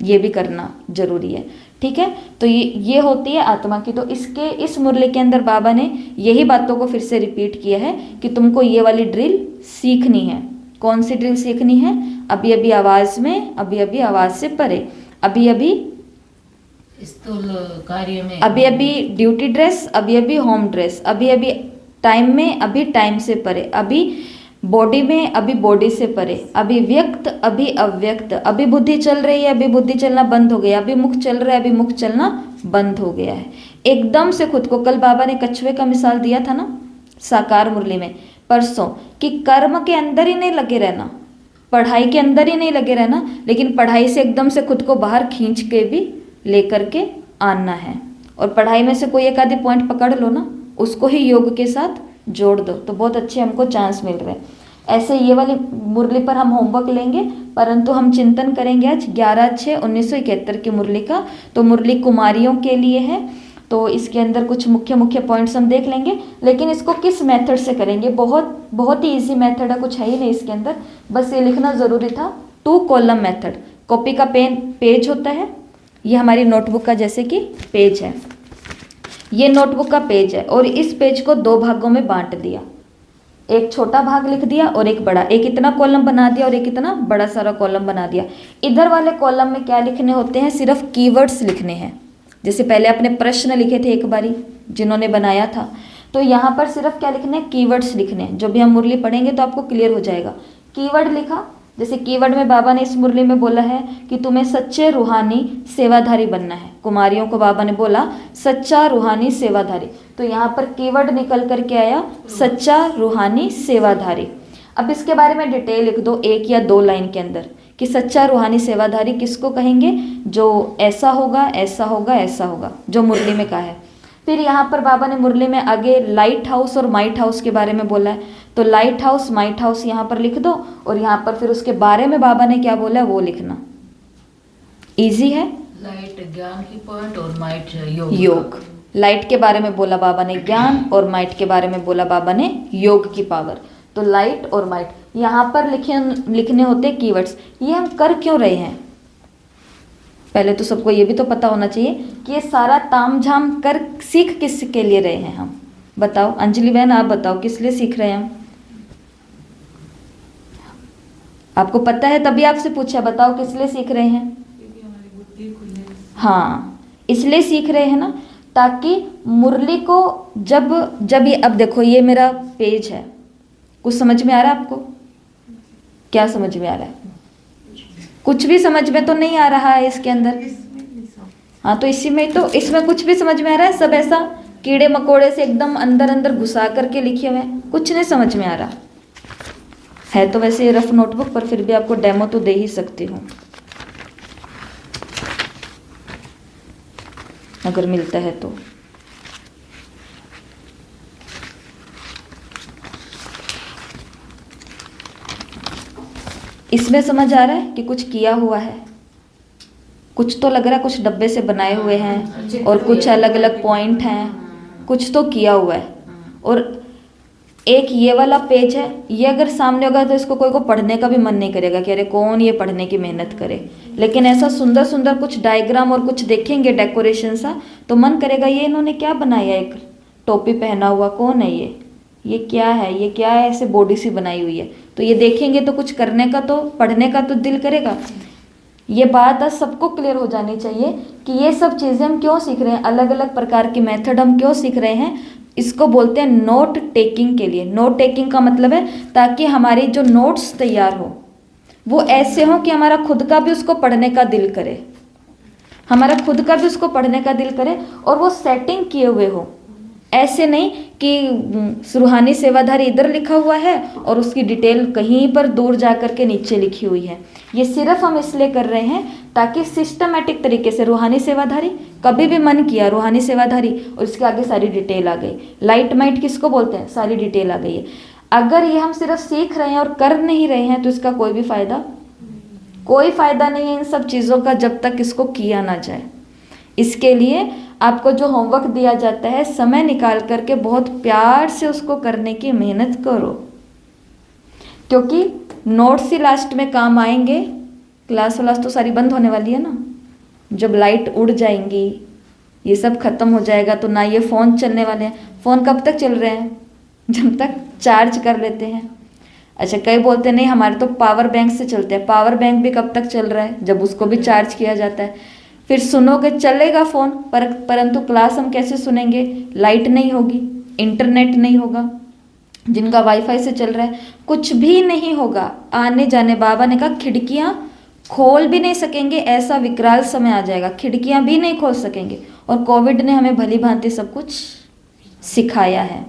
ये भी करना जरूरी है। ठीक है, तो ये होती है आत्मा की। तो इस मुरली के अंदर बाबा ने यही बातों को फिर से रिपीट किया है कि तुमको ये वाली ड्रिल सीखनी है। कौन सी ड्रिल सीखनी है? अभी अभी आवाज में, अभी अभी आवाज से परे, अभी अभी स्थूल कार्य में, अभी अभी ड्यूटी ड्रेस, अभी अभी होम ड्रेस, अभी अभी टाइम में, अभी टाइम से परे, अभी बॉडी में, अभी बॉडी से परे, अभी व्यक्त, अभी अव्यक्त, अभी बुद्धि चल रही है, अभी बुद्धि चलना बंद हो गया, अभी मुख चल रहा है, अभी मुख चलना बंद हो गया है। एकदम से खुद को, कल बाबा ने कछुए का मिसाल दिया था ना साकार मुरली में परसों, कि कर्म के अंदर ही नहीं लगे रहना, पढ़ाई के अंदर ही नहीं लगे रहना, लेकिन पढ़ाई से एकदम से खुद को बाहर खींच के भी लेकर के आना है। और पढ़ाई में से कोई एक आधी पॉइंट पकड़ लो ना, उसको ही योग के साथ जोड़ दो तो बहुत अच्छे हमको चांस मिल रहे हैं। ऐसे ये वाली मुरली पर हम होमवर्क लेंगे, परंतु हम चिंतन करेंगे आज 11/6/1971 की मुरली का। तो मुरली कुमारियों के लिए है, तो इसके अंदर कुछ मुख्य मुख्य पॉइंट्स हम देख लेंगे, लेकिन इसको किस मेथड से करेंगे, बहुत ही इजी मेथड है, कुछ है ही नहीं इसके अंदर, बस ये लिखना ज़रूरी था, 2 कॉलम मेथड। कॉपी का पेज होता है, ये हमारी नोटबुक का जैसे कि पेज है, ये नोटबुक का पेज है, और इस पेज को 2 भागों में बांट दिया, एक छोटा भाग लिख दिया और एक बड़ा, एक इतना कॉलम बना दिया और एक इतना बड़ा सारा कॉलम बना दिया। इधर वाले कॉलम में क्या लिखने होते हैं, सिर्फ कीवर्ड्स लिखने हैं, जैसे पहले अपने प्रश्न लिखे थे एक बारी जिन्होंने बनाया था, तो यहाँ पर सिर्फ क्या लिखने हैं, कीवर्ड्स लिखने हैं। जो भी हम मुरली पढ़ेंगे तो आपको क्लियर हो जाएगा। कीवर्ड लिखा, जैसे कीवर्ड में बाबा ने इस मुरली में बोला है कि तुम्हें सच्चे रूहानी सेवाधारी बनना है, कुमारियों को बाबा ने बोला सच्चा रूहानी सेवाधारी, तो यहाँ पर कीवर्ड निकल करके आया सच्चा रूहानी सेवाधारी। अब इसके बारे में डिटेल लिख दो 1 या 2 लाइन के अंदर कि सच्चा रूहानी सेवाधारी किसको कहेंगे, जो ऐसा होगा ऐसा होगा ऐसा होगा, जो मुरली में कहा है। फिर यहाँ पर बाबा ने मुरली में आगे लाइट हाउस और माइट हाउस के बारे में बोला है, तो लाइट हाउस माइट हाउस यहाँ पर लिख दो, और यहाँ पर फिर उसके बारे में बाबा ने क्या बोला है वो लिखना। इजी है। लाइट ज्ञान की पॉइंट और माइट योग, लाइट के बारे में बोला बाबा ने ज्ञान, और माइट के बारे में बोला बाबा ने योग की पावर। तो लाइट और माइट यहाँ पर लिखने होते कीवर्ड्स। ये हम कर क्यों रहे हैं, पहले तो सबको ये भी तो पता होना चाहिए कि ये सारा तामझाम कर सीख किस के लिए रहे हैं हम, बताओ अंजलि बहन, आप बताओ किस लिए सीख रहे हैं हम? आपको पता है तभी आपसे पूछा, बताओ किस लिए सीख रहे हैं? क्योंकि हमारी बुद्धि खुले। हाँ, इसलिए सीख रहे हैं ना, ताकि मुरली को जब ये, अब देखो ये मेरा पेज है, कुछ समझ में आ रहा है आपको? क्या समझ में आ रहा है? कुछ भी समझ में तो नहीं आ रहा है इसके अंदर। हाँ, तो इसी में तो, इसमें कुछ भी समझ में आ रहा है, सब ऐसा कीड़े मकोड़े से एकदम अंदर अंदर घुसा करके लिखे हुए हैं, कुछ नहीं समझ में आ रहा है। तो वैसे रफ नोटबुक पर फिर भी आपको डेमो तो दे ही सकती हूँ अगर मिलता है तो। इसमें समझ आ रहा है कि कुछ किया हुआ है, कुछ तो लग रहा है कुछ डब्बे से बनाए हुए हैं और कुछ अलग अलग पॉइंट हैं, कुछ तो किया हुआ है। और एक ये वाला पेज है, ये अगर सामने होगा तो इसको कोई को पढ़ने का भी मन नहीं करेगा कि अरे कौन ये पढ़ने की मेहनत करे, लेकिन ऐसा सुंदर सुंदर कुछ डायग्राम और कुछ देखेंगे डेकोरेशन सा तो मन करेगा ये इन्होंने क्या बनाया, एक टोपी पहना हुआ कौन है ये क्या है, ये क्या है, ऐसे बॉडी सी बनाई हुई है, तो ये देखेंगे तो कुछ करने का तो, पढ़ने का तो दिल करेगा। ये बात आज सबको क्लियर हो जानी चाहिए कि ये सब चीज़ें हम क्यों सीख रहे हैं, अलग अलग प्रकार की मेथड हम क्यों सीख रहे हैं। इसको बोलते हैं नोट टेकिंग के लिए। नोट टेकिंग का मतलब है ताकि हमारी जो नोट्स तैयार हो वो ऐसे हो कि हमारा खुद का भी उसको पढ़ने का दिल करे, हमारा खुद का भी उसको पढ़ने का दिल करे, और वो सेटिंग किए हुए हो। ऐसे नहीं कि रूहानी सेवाधारी इधर लिखा हुआ है और उसकी डिटेल कहीं पर दूर जा कर के नीचे लिखी हुई है। ये सिर्फ हम इसलिए कर रहे हैं ताकि सिस्टमेटिक तरीके से रूहानी सेवाधारी, कभी भी मन किया रूहानी सेवाधारी और इसके आगे सारी डिटेल आ गई। लाइट माइट किसको बोलते हैं, सारी डिटेल आ गई है। अगर ये हम सिर्फ सीख रहे हैं और कर नहीं रहे हैं तो इसका कोई भी फायदा, कोई फायदा नहीं है इन सब चीज़ों का जब तक इसको किया ना जाए। इसके लिए आपको जो होमवर्क दिया जाता है समय निकाल करके बहुत प्यार से उसको करने की मेहनत करो, क्योंकि नोट्स ही लास्ट में काम आएंगे। क्लास व्लास तो सारी बंद होने वाली है ना, जब लाइट उड़ जाएंगी ये सब खत्म हो जाएगा तो ना ये फ़ोन चलने वाले हैं। फ़ोन कब तक चल रहे हैं, जब तक चार्ज कर लेते हैं। अच्छा, कई बोलते नहीं हमारे तो पावर बैंक से चलते हैं, पावर बैंक भी कब तक चल रहा है, जब उसको भी चार्ज किया जाता है। फिर सुनोगे चलेगा फ़ोन परंतु क्लास हम कैसे सुनेंगे, लाइट नहीं होगी, इंटरनेट नहीं होगा, जिनका वाईफाई से चल रहा है कुछ भी नहीं होगा। आने जाने, बाबा ने कहा खिड़कियाँ खोल भी नहीं सकेंगे, ऐसा विकराल समय आ जाएगा, खिड़कियाँ भी नहीं खोल सकेंगे। और कोविड ने हमें भली भांति सब कुछ सिखाया है।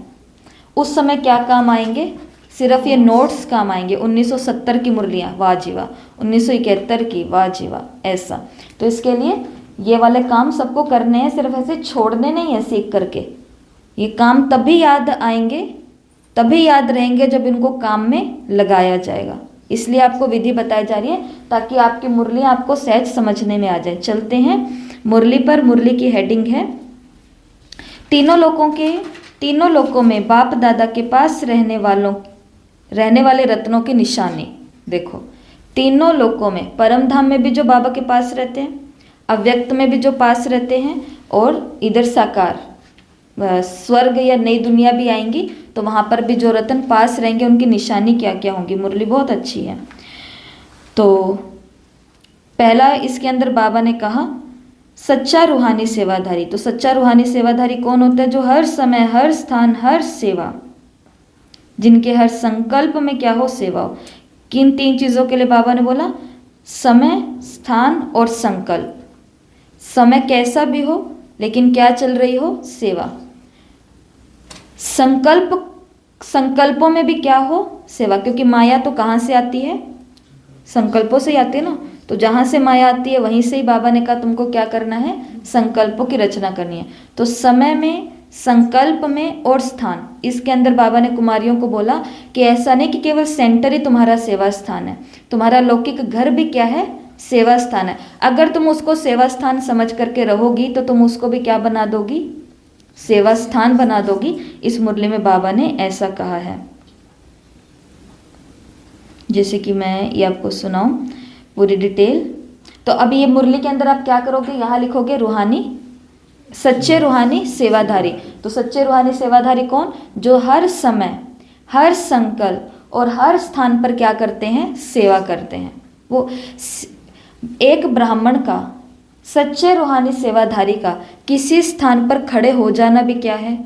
उस समय क्या काम आएंगे, सिर्फ ये नोट्स काम आएंगे। 1970 की मुरलियाँ, वाह जी वाह, 1971 की, वाह जी वाह, ऐसा। तो इसके लिए ये वाले काम सबको करने हैं, सिर्फ ऐसे छोड़ने नहीं है सीख करके। ये काम तभी याद आएंगे, तभी याद रहेंगे जब इनको काम में लगाया जाएगा। इसलिए आपको विधि बताई जा रही है ताकि आपकी मुरली आपको सहज समझने में आ जाए। चलते हैं मुरली पर। मुरली की हेडिंग है तीनों लोकों में बाप दादा के पास रहने वाले रत्नों की निशानी। देखो, तीनों लोकों में, परम धाम में भी जो बाबा के पास रहते हैं, अव्यक्त में भी जो पास रहते हैं, और इधर साकार स्वर्ग या नई दुनिया भी आएंगी तो वहाँ पर भी जो रत्न पास रहेंगे उनकी निशानी क्या क्या होंगी। मुरली बहुत अच्छी है। तो पहला इसके अंदर बाबा ने कहा सच्चा रूहानी सेवाधारी। तो सच्चा रूहानी सेवाधारी कौन होता है? जो हर समय, हर स्थान, हर सेवा, जिनके हर संकल्प में क्या हो? सेवा हो। किन 3 चीज़ों के लिए बाबा ने बोला? समय, स्थान और संकल्प। समय कैसा भी हो लेकिन क्या चल रही हो? सेवा। संकल्पों में भी क्या हो? सेवा। क्योंकि माया तो कहाँ से आती है? संकल्पों से ही आती है ना। तो जहाँ से माया आती है वहीं से ही बाबा ने कहा तुमको क्या करना है? संकल्पों की रचना करनी है। तो समय में, संकल्प में और स्थान, इसके अंदर बाबा ने कुमारियों को बोला कि ऐसा नहीं कि केवल सेंटर ही तुम्हारा सेवा स्थान है, तुम्हारा लौकिक घर भी क्या है? सेवा स्थान है। अगर तुम उसको सेवा स्थान समझ करके रहोगी तो तुम उसको भी क्या बना दोगी? सेवा स्थान बना दोगी। इस मुरली में बाबा ने ऐसा कहा है। जैसे कि मैं ये आपको सुनाऊं पूरी डिटेल। तो अभी ये मुरली के अंदर आप क्या करोगे? यहाँ लिखोगे रूहानी, सच्चे रूहानी सेवाधारी। तो सच्चे रूहानी सेवाधारी कौन? जो हर समय, हर संकल्प और हर स्थान पर क्या करते हैं? सेवा करते हैं। वो एक ब्राह्मण का, सच्चे रूहानी सेवाधारी का किसी स्थान पर खड़े हो जाना भी क्या है?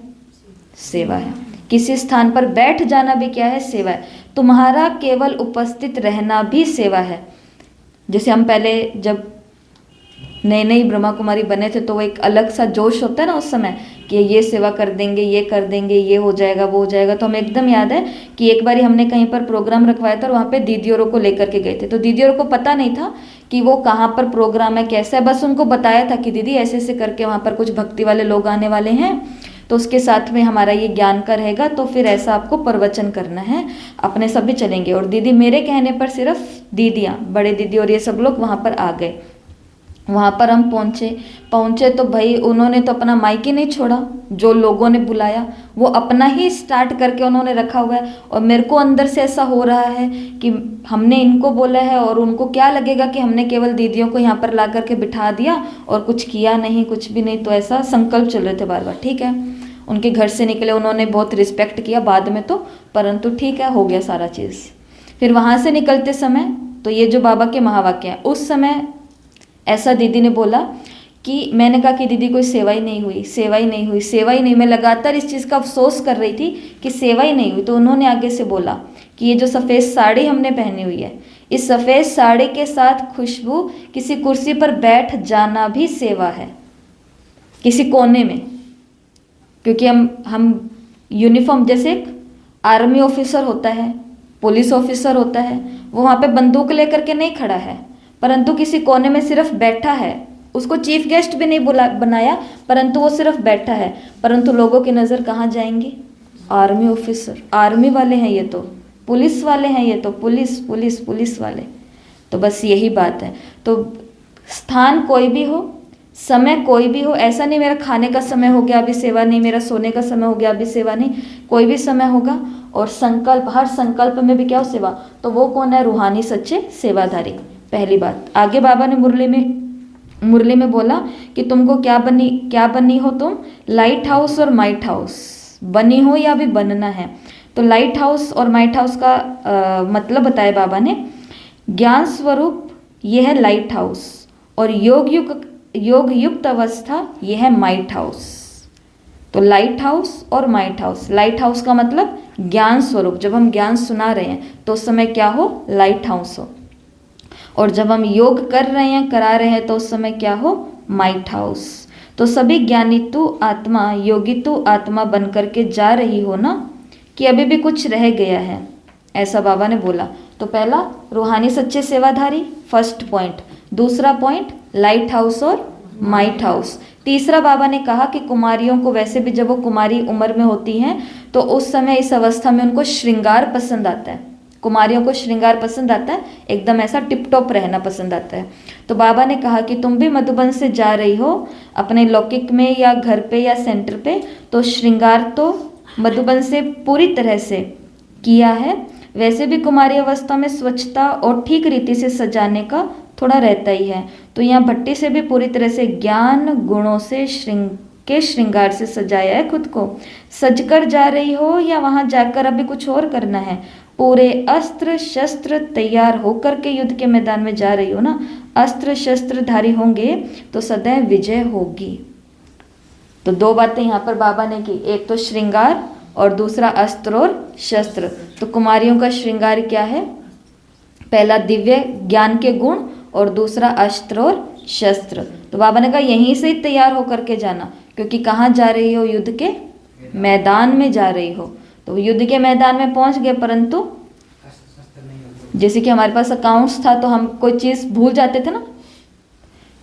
सेवा है। किसी स्थान पर बैठ जाना भी क्या है? सेवा है। तुम्हारा केवल उपस्थित रहना भी सेवा है। जैसे हम पहले जब नई नई ब्रह्मा कुमारी बने थे तो वो एक अलग सा जोश होता है ना उस समय कि ये सेवा कर देंगे, ये कर देंगे, ये हो जाएगा, वो हो जाएगा। तो हमें एकदम याद है कि एक बार हमने कहीं पर प्रोग्राम रखवाया था और वहाँ पे दीदियों को लेकर के गए थे। तो दीदियों को पता नहीं था कि वो कहाँ पर प्रोग्राम है, कैसा है। बस उनको बताया था कि दीदी ऐसे ऐसे करके वहाँ पर कुछ भक्ति वाले लोग आने वाले हैं, तो उसके साथ में हमारा ये ज्ञान का रहेगा, तो फिर ऐसा आपको प्रवचन करना है, अपने सब भी चलेंगे। और दीदी मेरे कहने पर सिर्फ दीदियाँ, बड़े दीदी और ये सब लोग वहाँ पर आ गए। वहाँ पर हम पहुँचे तो भाई उन्होंने तो अपना माइक ही नहीं छोड़ा। जो लोगों ने बुलाया वो अपना ही स्टार्ट करके उन्होंने रखा हुआ है। और मेरे को अंदर से ऐसा हो रहा है कि हमने इनको बोला है और उनको क्या लगेगा कि हमने केवल दीदियों को यहाँ पर ला करके बिठा दिया और कुछ किया नहीं, कुछ भी नहीं। तो ऐसा संकल्प चल रहे थे बार बार। ठीक है, उनके घर से निकले, उन्होंने बहुत रिस्पेक्ट किया बाद में तो, परंतु ठीक है, हो गया सारा चीज़। फिर वहाँ से निकलते समय तो ये जो बाबा के महावाक्य हैं, उस समय ऐसा दीदी ने बोला कि मैंने कहा कि दीदी कोई सेवा ही नहीं हुई, सेवा ही नहीं हुई, सेवा ही नहीं। मैं लगातार इस चीज़ का अफसोस कर रही थी कि सेवा ही नहीं हुई। तो उन्होंने आगे से बोला कि ये जो सफ़ेद साड़ी हमने पहनी हुई है, इस सफ़ेद साड़ी के साथ खुशबू किसी कुर्सी पर बैठ जाना भी सेवा है, किसी कोने में। क्योंकि हम यूनिफॉर्म, जैसे एक आर्मी ऑफिसर होता है, पुलिस ऑफिसर होता है, वो वहाँ पे बंदूक लेकर के नहीं खड़ा है, परंतु किसी कोने में सिर्फ बैठा है। उसको चीफ गेस्ट भी नहीं बनाया, परंतु वो सिर्फ बैठा है। परंतु लोगों की नज़र कहाँ जाएंगी? आर्मी ऑफिसर, आर्मी वाले हैं ये तो, पुलिस वाले हैं ये तो, पुलिस वाले। तो बस यही बात है। तो स्थान कोई भी हो, समय कोई भी हो, ऐसा नहीं मेरा खाने का समय हो गया अभी सेवा नहीं, मेरा सोने का समय हो गया अभी सेवा नहीं, कोई भी समय होगा। और संकल्प, हर संकल्प में भी क्या हो? सेवा। तो वो कौन है? रूहानी सच्चे सेवाधारी। पहली बात। आगे बाबा ने मुरली में बोला कि तुमको क्या बनी हो तुम? लाइट हाउस और माइट हाउस बनी हो या भी बनना है। तो लाइट हाउस और माइट हाउस का मतलब बताया बाबा ने। ज्ञान स्वरूप ये है लाइट हाउस और योग युक्त अवस्था ये है माइट हाउस। तो लाइट हाउस और माइट हाउस। लाइट हाउस का मतलब ज्ञान स्वरूप, जब हम ज्ञान सुना रहे हैं तो उस समय क्या हो? लाइट हाउस हो। और जब हम योग कर रहे हैं, करा रहे हैं, तो उस समय क्या हो? Might house. तो सभी ज्ञानी तू आत्मा, योगी तू आत्मा बन करके जा रही हो ना, कि अभी भी कुछ रह गया है, ऐसा बाबा ने बोला। तो पहला रूहानी सच्चे सेवाधारी, फर्स्ट पॉइंट। दूसरा पॉइंट लाइट हाउस और माइट हाउस। तीसरा बाबा ने कहा कि कुमारियों को वैसे भी जब वो कुमारी उम्र में होती हैं तो उस समय इस अवस्था में उनको श्रृंगार पसंद आता है। कुमारियों को श्रृंगार पसंद आता है, एकदम ऐसा टिप टॉप रहना पसंद आता है। तो बाबा ने कहा कि तुम भी मधुबन से जा रही हो अपने लौकिक में या घर पे या सेंटर पे, तो श्रृंगार तो मधुबन से पूरी तरह से किया है। वैसे भी कुमारी अवस्था में स्वच्छता और ठीक रीति से सजाने का थोड़ा रहता ही है। तो यहाँ भट्टी से भी पूरी तरह से ज्ञान गुणों से श्रृंगार से सजाया है खुद को। सजकर जा रही हो या वहाँ जाकर अभी कुछ और करना है, पूरे अस्त्र शस्त्र तैयार होकर के युद्ध के मैदान में जा रही हो ना, अस्त्र शस्त्रधारी होंगे तो सदैव विजय होगी। तो दो बातें यहाँ पर बाबा ने की, एक तो श्रृंगार और दूसरा अस्त्र और शस्त्र। तो कुमारियों का श्रृंगार क्या है? पहला दिव्य ज्ञान के गुण और दूसरा अस्त्र और शस्त्र। तो बाबा ने कहा यहीं से ही तैयार होकर के जाना, क्योंकि कहाँ जा रही हो? युद्ध के मैदान में जा रही हो। तो युद्ध के मैदान में पहुंच गए, परंतु जैसे कि हमारे पास अकाउंट्स था तो हम कोई चीज़ भूल जाते थे ना,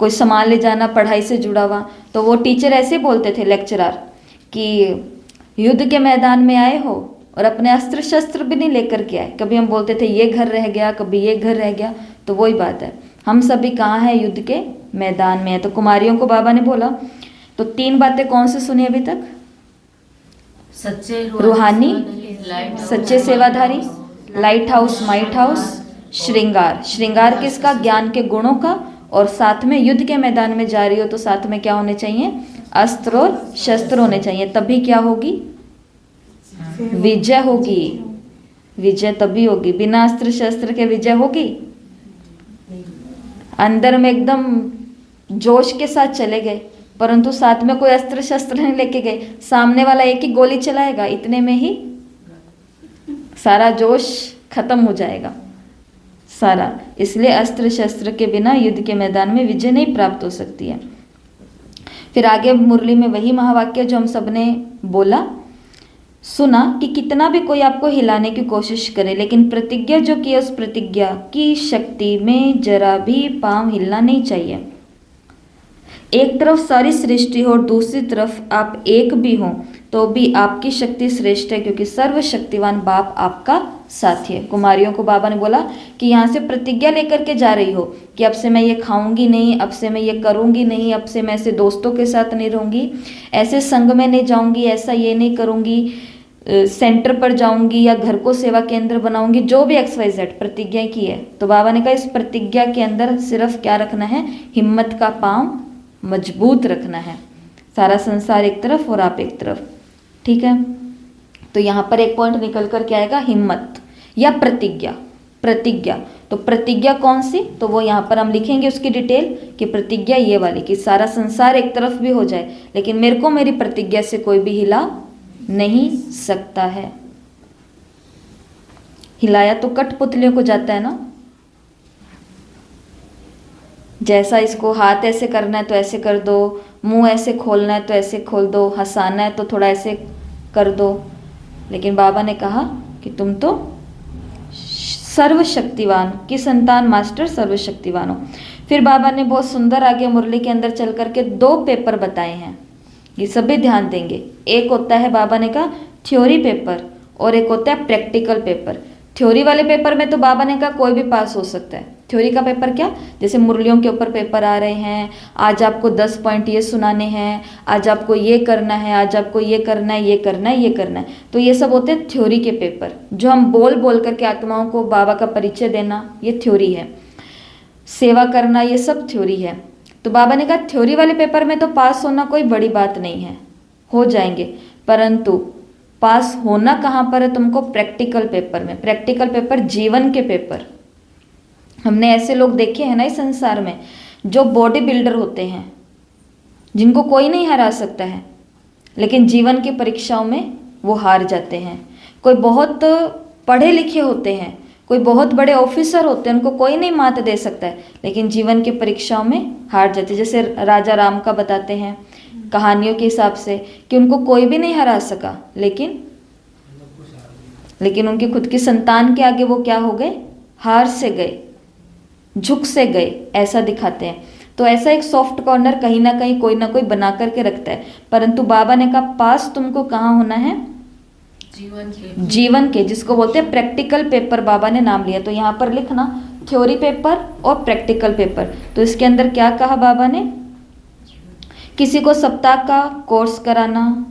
कोई सामान ले जाना पढ़ाई से जुड़ा हुआ, तो वो टीचर ऐसे बोलते थे लेक्चरर कि युद्ध के मैदान में आए हो और अपने अस्त्र शस्त्र भी नहीं लेकर के आए। कभी हम बोलते थे ये घर रह गया, कभी ये घर रह गया। तो वही बात है, हम सभी कहाँ हैं? युद्ध के मैदान में है। तो कुमारियों को बाबा ने बोला, तो तीन बातें कौन से सुनी अभी तक? सच्चे रूहानी, सच्चे सेवाधारी, लाइट हाउस, माइट हाउस, श्रृंगार। श्रृंगार किसका? ज्ञान के गुणों का। और साथ में युद्ध के मैदान में जा रही हो तो साथ में क्या होने चाहिए? अस्त्र और शस्त्र होने चाहिए। तभी क्या होगी? विजय होगी। विजय तभी होगी, बिना अस्त्र शस्त्र के विजय होगी? अंदर में एकदम जोश के साथ चले गए, परंतु साथ में कोई अस्त्र शस्त्र नहीं लेके गए, सामने वाला एक ही गोली चलाएगा, इतने में ही सारा जोश खत्म हो जाएगा सारा। इसलिए अस्त्र शस्त्र के बिना युद्ध के मैदान में विजय नहीं प्राप्त हो सकती है। फिर आगे मुरली में वही महावाक्य जो हम सबने बोला सुना कि कितना भी कोई आपको हिलाने की कोशिश करे, लेकिन प्रतिज्ञा जो की उस प्रतिज्ञा की शक्ति में जरा भी पांव हिलना नहीं चाहिए। एक तरफ सारी सृष्टि हो और दूसरी तरफ आप एक भी हो तो भी आपकी शक्ति श्रेष्ठ है, क्योंकि सर्वशक्तिवान बाप आपका साथी है। कुमारियों को बाबा ने बोला कि यहाँ से प्रतिज्ञा लेकर के जा रही हो कि अब से मैं ये खाऊंगी नहीं, अब से मैं ये करूंगी नहीं, अब से मैं ऐसे दोस्तों के साथ नहीं रहूंगी, ऐसे संग में नहीं जाऊंगी, ऐसा ये नहीं करूंगी, सेंटर पर जाऊंगी या घर को सेवा केंद्र बनाऊंगी, जो भी XYZ प्रतिज्ञा की है। तो बाबा ने कहा इस प्रतिज्ञा के अंदर सिर्फ क्या रखना है? हिम्मत का पांव मजबूत रखना है। सारा संसार एक तरफ और आप एक तरफ, ठीक है। तो यहाँ पर एक पॉइंट निकल कर के आएगा, हिम्मत या प्रतिज्ञा। प्रतिज्ञा, तो प्रतिज्ञा कौन सी? तो वो यहाँ पर हम लिखेंगे उसकी डिटेल कि प्रतिज्ञा ये वाली कि सारा संसार एक तरफ भी हो जाए, लेकिन मेरे को मेरी प्रतिज्ञा से कोई भी हिला नहीं सकता है। हिलाया तो कठपुतलियों को जाता है ना, जैसा इसको हाथ ऐसे करना है तो ऐसे कर दो, मुंह ऐसे खोलना है तो ऐसे खोल दो, हंसाना है तो थोड़ा ऐसे कर दो। लेकिन बाबा ने कहा कि तुम तो सर्वशक्तिवान की संतान, मास्टर सर्वशक्तिवान हो। फिर बाबा ने बहुत सुंदर आगे मुरली के अंदर चल करके 2 पेपर बताए हैं, ये सभी ध्यान देंगे। एक होता है बाबा ने कहा थ्योरी पेपर और एक होता है प्रैक्टिकल पेपर। थ्योरी वाले पेपर में तो बाबा ने कहा कोई भी पास हो सकता है। थ्योरी का पेपर क्या? जैसे मुरलियों के ऊपर पेपर आ रहे हैं, आज आपको 10 पॉइंट ये सुनाने हैं, आज आपको ये करना है, आज आपको ये करना है, ये करना है, ये करना है। तो ये सब होते हैं थ्योरी के पेपर, जो हम बोल बोल करके आत्माओं को बाबा का परिचय देना, ये थ्योरी है। सेवा करना, ये सब थ्योरी है। तो बाबा ने कहा थ्योरी वाले पेपर में तो पास होना कोई बड़ी बात नहीं है, हो जाएंगे, परंतु पास होना कहाँ पर है तुमको? प्रैक्टिकल पेपर में। प्रैक्टिकल पेपर जीवन के पेपर। हमने ऐसे लोग देखे हैं ना इस संसार में जो बॉडी बिल्डर होते हैं, जिनको कोई नहीं हरा सकता है, लेकिन जीवन की परीक्षाओं में वो हार जाते हैं। कोई बहुत पढ़े लिखे होते हैं, कोई बहुत बड़े ऑफिसर होते हैं, उनको कोई नहीं मात दे सकता है, लेकिन जीवन की परीक्षाओं में हार जाते हैं। जैसे राजा राम का बताते हैं कहानियों के हिसाब से कि उनको कोई भी नहीं हरा सका, लेकिन उनकी खुद की संतान के आगे वो क्या हो गए? हार से गए, झुक से गए, ऐसा दिखाते हैं। तो ऐसा एक सॉफ्ट कॉर्नर कहीं ना कहीं कोई ना कोई बना करके रखता है, परंतु बाबा ने कहा पास तुमको कहाँ होना है, जीवन के जीवन के, जिसको बोलते हैं प्रैक्टिकल पेपर, बाबा ने नाम लिया। तो यहाँ पर लिखना थ्योरी पेपर और प्रैक्टिकल पेपर। तो इसके अंदर क्या कहा बाबा ने, किसी को सप्ताह का कोर्स कराना,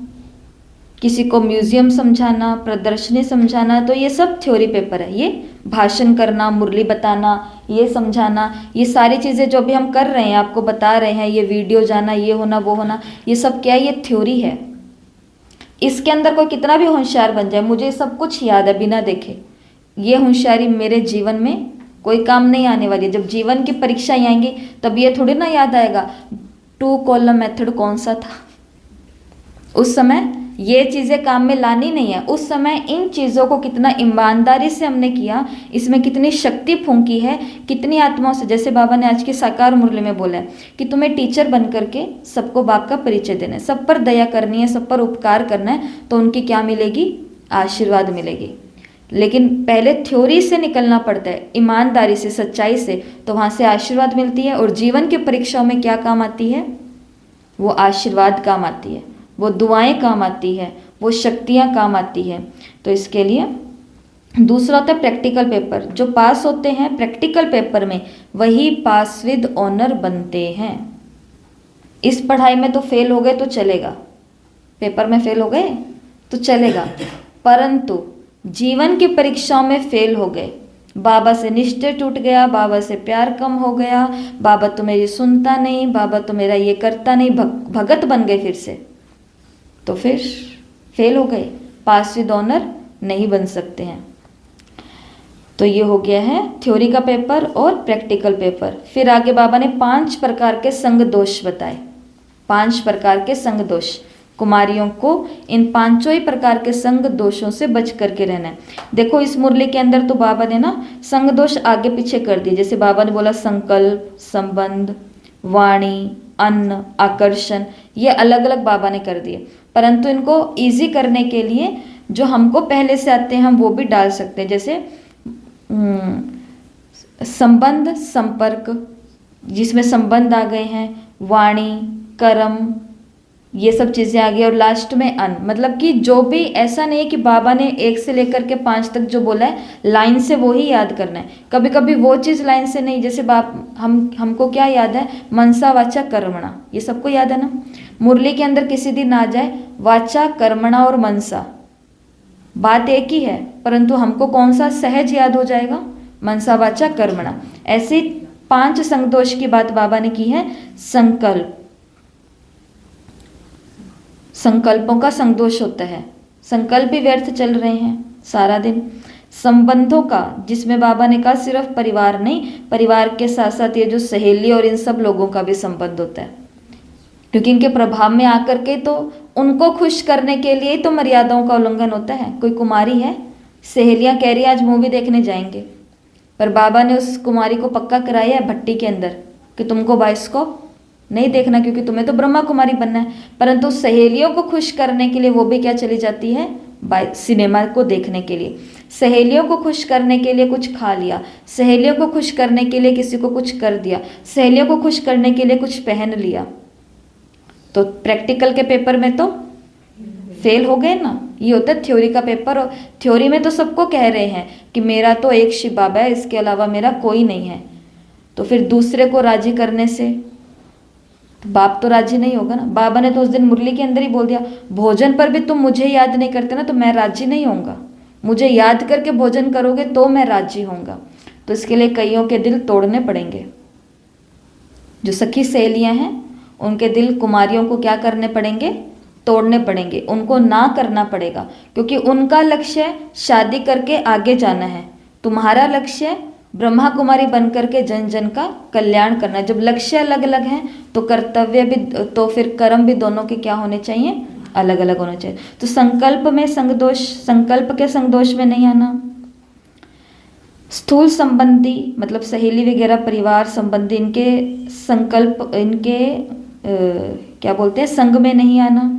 किसी को म्यूजियम समझाना, प्रदर्शनी समझाना, तो ये सब थ्योरी पेपर है। ये भाषण करना, मुरली बताना, ये समझाना, ये सारी चीज़ें जो भी हम कर रहे हैं, आपको बता रहे हैं, ये वीडियो जाना, ये होना वो होना, ये सब क्या है, ये थ्योरी है। इसके अंदर कोई कितना भी होशियार बन जाए, मुझे सब कुछ याद है बिना देखे, ये होशियारी मेरे जीवन में कोई काम नहीं आने वाली है। जब जीवन की परीक्षाएं आएंगी तब ये थोड़ी ना याद आएगा 2 कॉलम मेथड कौन सा था, उस समय ये चीज़ें काम में लानी नहीं है। उस समय इन चीज़ों को कितना ईमानदारी से हमने किया, इसमें कितनी शक्ति फूंकी है, कितनी आत्माओं से, जैसे बाबा ने आज की साकार मुरली में बोला है कि तुम्हें टीचर बन करके सबको बाप का परिचय देना है, सब पर दया करनी है, सब पर उपकार करना है, तो उनकी क्या मिलेगी, आशीर्वाद मिलेगी। लेकिन पहले थ्योरी से निकलना पड़ता है, ईमानदारी से, सच्चाई से, तो वहाँ से आशीर्वाद मिलती है। और जीवन की परीक्षाओं में क्या काम आती है, वो आशीर्वाद काम आती है, वो दुआएं काम आती है, वो शक्तियाँ काम आती है। तो इसके लिए दूसरा होता है प्रैक्टिकल पेपर। जो पास होते हैं प्रैक्टिकल पेपर में वही पास विद ऑनर बनते हैं। इस पढ़ाई में तो फेल हो गए तो चलेगा, पेपर में फेल हो गए तो चलेगा, परंतु जीवन की परीक्षाओं में फेल हो गए, बाबा से निश्चय टूट गया, बाबा से प्यार कम हो गया, बाबा तो मेरी सुनता नहीं, बाबा तो मेरा ये करता नहीं, भगत बन गए फिर से, तो फिर फेल हो गए, पास विद ऑनर नहीं बन सकते हैं। तो ये हो गया है थ्योरी का पेपर और प्रैक्टिकल पेपर। फिर आगे बाबा ने 5 प्रकार के संग दोष बताए, 5 प्रकार के संग दोष। कुमारियों को इन 5 ही प्रकार के संग दोषों से बच करके रहना है। देखो इस मुरली के अंदर तो बाबा ने ना संग दोष आगे पीछे कर दिए। जैसे बाबा ने बोला संकल्प, संबंध, वाणी, अन्न, आकर्षण, ये अलग अलग बाबा ने कर दिए, परंतु इनको इजी करने के लिए जो हमको पहले से आते हैं हम वो भी डाल सकते हैं। जैसे संबंध, संपर्क, जिसमें संबंध आ गए हैं, वाणी, कर्म, ये सब चीज़ें आ गई, और लास्ट में अन्न, मतलब कि जो भी, ऐसा नहीं है कि बाबा ने 1 से लेकर के 5 तक जो बोला है लाइन से वो ही याद करना है। कभी कभी वो चीज़ लाइन से नहीं, जैसे हमको क्या याद है, मनसा वाचा कर्मणा, ये सबको याद है ना। मुरली के अंदर किसी दिन आ जाए वाचा, कर्मणा और मनसा, बात एक ही है, परंतु हमको कौन सा सहज याद हो जाएगा, मनसा वाचा कर्मणा। ऐसे 5 संगदोष की बात बाबा ने की है। संकल्प, संकल्पों का संगदोष होता है, संकल्प भी व्यर्थ चल रहे हैं सारा दिन। संबंधों का, जिसमें बाबा ने कहा सिर्फ परिवार नहीं, परिवार के साथ साथ ये जो सहेली और इन सब लोगों का भी संबंध होता है, क्योंकि इनके प्रभाव में आकर के तो उनको खुश करने के लिए तो मर्यादाओं का उल्लंघन होता है। कोई कुमारी है, सहेलियां कह रही है आज मूवी देखने जाएंगे, पर बाबा ने उस कुमारी को पक्का कराया है भट्टी के अंदर कि तुमको बाइस्कोप नहीं देखना, क्योंकि तुम्हें तो ब्रह्मा कुमारी बनना है, परंतु सहेलियों को खुश करने के लिए वो भी क्या चली जाती है, सिनेमा को देखने के लिए। सहेलियों को खुश करने के लिए कुछ खा लिया, सहेलियों को खुश करने के लिए किसी को कुछ कर दिया, सहेलियों को खुश करने के लिए कुछ पहन लिया, तो प्रैक्टिकल के पेपर में तो फेल हो गए ना। ये होता है थ्योरी का पेपर, और थ्योरी में तो सबको कह रहे हैं कि मेरा तो एक शिव बाबा है, इसके अलावा मेरा कोई नहीं है, तो फिर दूसरे को राजी करने से तो बाप तो राजी नहीं होगा ना। बाबा ने तो उस दिन मुरली के अंदर ही बोल दिया, भोजन पर भी तुम मुझे याद नहीं करते ना तो मैं राजी नहीं होऊंगा, मुझे याद करके भोजन करोगे तो मैं राजी होऊंगा। तो इसके लिए कईयों के दिल तोड़ने पड़ेंगे। जो सखी सहेलियां हैं उनके दिल कुमारियों को क्या करने पड़ेंगे, तोड़ने पड़ेंगे, उनको ना करना पड़ेगा, क्योंकि उनका लक्ष्य शादी करके आगे जाना है, तुम्हारा लक्ष्य ब्रह्मा कुमारी बन करके जन जन का कल्याण करना है। जब लक्ष्य अलग अलग हैं तो कर्तव्य भी, तो फिर कर्म भी दोनों के क्या होने चाहिए, अलग अलग होने चाहिए। तो संकल्प में संगदोष, संकल्प के संगदोष में नहीं आना। स्थूल संबंधी मतलब सहेली वगैरह, परिवार संबंधी, इनके संकल्प, इनके क्या बोलते हैं, संग में नहीं आना।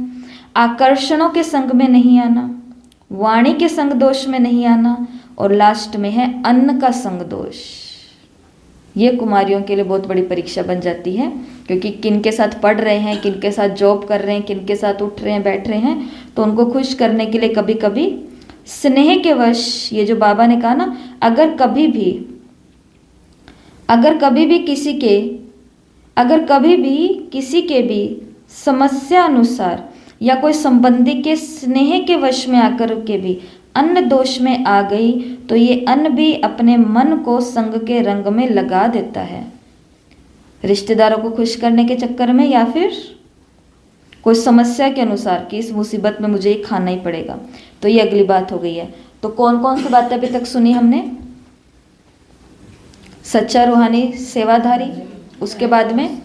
आकर्षणों के संग में नहीं आना, वाणी के संग दोष में नहीं आना, और लास्ट में है अन्न का संग दोष। ये कुमारियों के लिए बहुत बड़ी परीक्षा बन जाती है, क्योंकि किन के साथ पढ़ रहे हैं, किन के साथ जॉब कर रहे हैं, किन के साथ उठ रहे हैं, बैठ रहे हैं, तो उनको खुश करने के लिए कभी कभी स्नेह के वश, ये जो बाबा ने कहा ना, अगर कभी भी किसी के भी समस्या अनुसार या कोई संबंधी के स्नेह के वश में आकर के भी अन्न दोष में आ गई, तो ये अन्न भी अपने मन को संग के रंग में लगा देता है, रिश्तेदारों को खुश करने के चक्कर में, या फिर कोई समस्या के अनुसार कि इस मुसीबत में मुझे ये खाना ही पड़ेगा। तो ये अगली बात हो गई है। तो कौन कौन सी बातें अभी तक सुनी हमने? सच्चा रूहानी सेवाधारी, उसके बाद में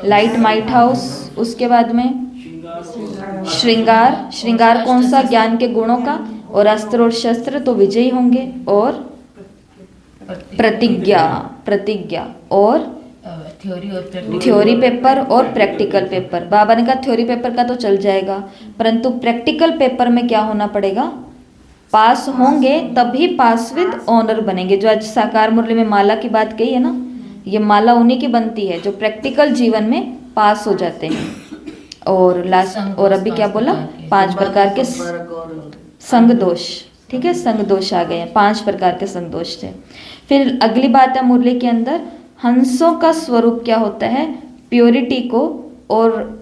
लाइट माइट हाउस, उसके बाद में श्रृंगार। श्रृंगार कौन सा? ज्ञान के गुणों का। और अस्त्र और शस्त्र तो विजयी होंगे। और प्रतिज्ञा और थ्योरी पेपर और प्रैक्टिकल पेपर। बाबा ने कहा थ्योरी पेपर का तो चल जाएगा, परंतु प्रैक्टिकल पेपर में क्या होना पड़ेगा? पास होंगे तभी पास विद ऑनर बनेंगे। जो आज साकार मुरली में माला की बात कही है ना, ये माला उन्हीं की बनती है जो प्रैक्टिकल जीवन में पास हो जाते हैं। और लास्ट, और अभी क्या बोला? 5 प्रकार के संग दोष। ठीक है, संग दोष आ गए हैं, 5 प्रकार के संग दोष थे। फिर अगली बात है मुरली के अंदर, हंसों का स्वरूप क्या होता है? प्योरिटी को। और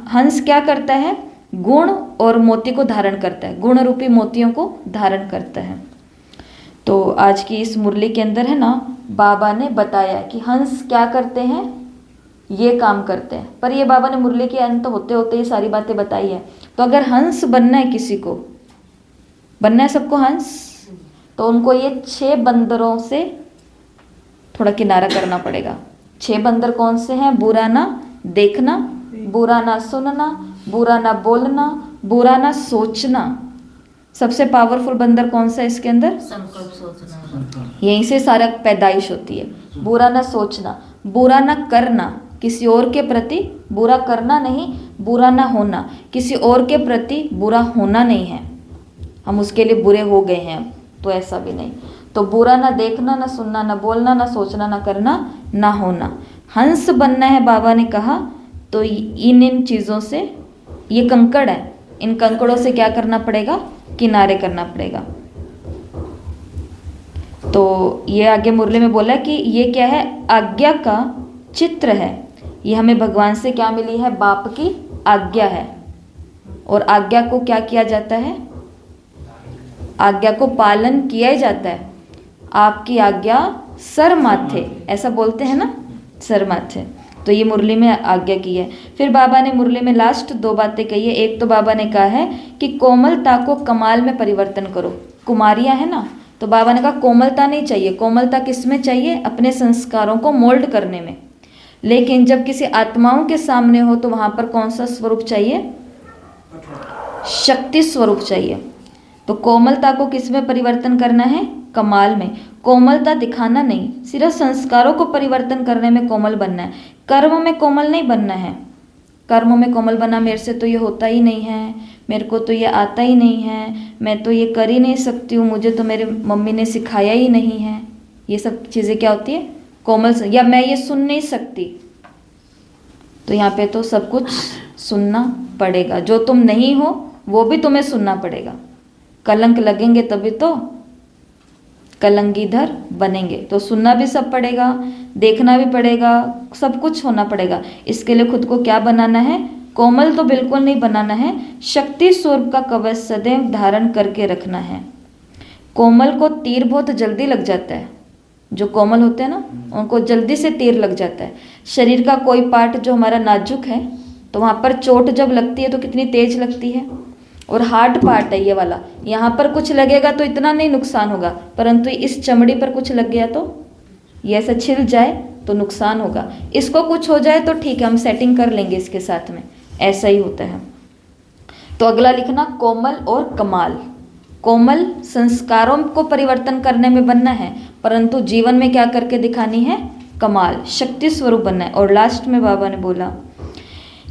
हंस क्या करता है? गुण और मोती को धारण करता है, गुण रूपी मोतियों को धारण करता है। तो आज की इस मुरली के अंदर है ना, बाबा ने बताया कि हंस क्या करते हैं, ये काम करते हैं। पर ये बाबा ने मुरली के अंत होते होते ये सारी बातें बताई है। तो अगर हंस बनना है, किसी को बनना है, सबको हंस, तो उनको ये 6 बंदरों से थोड़ा किनारा करना पड़ेगा। 6 बंदर कौन से हैं? बुरा ना देखना, बुरा ना सुनना, बुरा ना बोलना, बुरा ना सोचना। सबसे पावरफुल बंदर कौन सा है इसके अंदर? संकल्प सोचना। यहीं से सारा पैदाइश होती है। बुरा ना सोचना, बुरा ना करना, किसी और के प्रति बुरा करना नहीं, बुरा ना होना, किसी और के प्रति बुरा होना नहीं है, हम उसके लिए बुरे हो गए हैं तो ऐसा भी नहीं। तो बुरा ना देखना, ना सुनना, ना बोलना, ना सोचना, ना करना, ना होना। हंस बनना है बाबा ने कहा, तो इन चीज़ों से, ये कंकड़ है, इन कंकड़ों से क्या करना पड़ेगा? किनारे करना पड़ेगा। तो ये आगे मुरली में बोला कि ये क्या है? आज्ञा का चित्र है। ये हमें भगवान से क्या मिली है? बाप की आज्ञा है। और आज्ञा को क्या किया जाता है? आज्ञा को पालन किया ही जाता है। आपकी आज्ञा सर माथे, ऐसा बोलते हैं ना, सर माथे। तो ये मुरली में आज्ञा की है। फिर बाबा ने मुरली में लास्ट 2 बातें कही है। एक तो बाबा ने कहा है कि कोमलता को कमाल में परिवर्तन करो। कुमारियां है ना, तो बाबा ने कहा कोमलता नहीं चाहिए। कोमलता किस में चाहिए? अपने संस्कारों को मोल्ड करने में। लेकिन जब किसी आत्माओं के सामने हो तो वहां पर कौन सा स्वरूप चाहिए? शक्ति स्वरूप चाहिए। तो कोमलता को किस में परिवर्तन करना है? कमाल में। कोमलता दिखाना नहीं, सिर्फ संस्कारों को परिवर्तन करने में कोमल बनना है। कर्म में कोमल नहीं बनना है। कर्म में कोमल बना, मेरे से तो ये होता ही नहीं है, मेरे को तो ये आता ही नहीं है, मैं तो ये कर ही नहीं सकती हूँ, मुझे तो मेरे मम्मी ने सिखाया ही नहीं है। ये सब चीज़ें क्या होती है? कोमल से। या मैं ये सुन नहीं सकती, तो यहाँ पे तो सब कुछ सुनना पड़ेगा। जो तुम नहीं हो वो भी तुम्हें सुनना पड़ेगा। कलंक लगेंगे तभी तो कलंगीधर बनेंगे। तो सुनना भी सब पड़ेगा, देखना भी पड़ेगा, सब कुछ होना पड़ेगा। इसके लिए खुद को क्या बनाना है? कोमल तो बिल्कुल नहीं बनाना है, शक्ति स्वरूप का कवच सदैव धारण करके रखना है। कोमल को तीर बहुत जल्दी लग जाता है। जो कोमल होते हैं ना, उनको जल्दी से तीर लग जाता है। शरीर का कोई पार्ट जो हमारा नाजुक है, तो वहाँ पर चोट जब लगती है तो कितनी तेज लगती है। और हार्ड पार्ट है ये वाला, यहाँ पर कुछ लगेगा तो इतना नहीं नुकसान होगा, परंतु इस चमड़ी पर कुछ लग गया तो ये ऐसा छिल जाए तो नुकसान होगा। इसको कुछ हो जाए तो ठीक है, हम सेटिंग कर लेंगे इसके साथ में, ऐसा ही होता है। तो अगला लिखना कोमल और कमाल। कोमल संस्कारों को परिवर्तन करने में बनना है, परंतु जीवन में क्या करके दिखानी है? कमाल, शक्ति स्वरूप बनना है। और लास्ट में बाबा ने बोला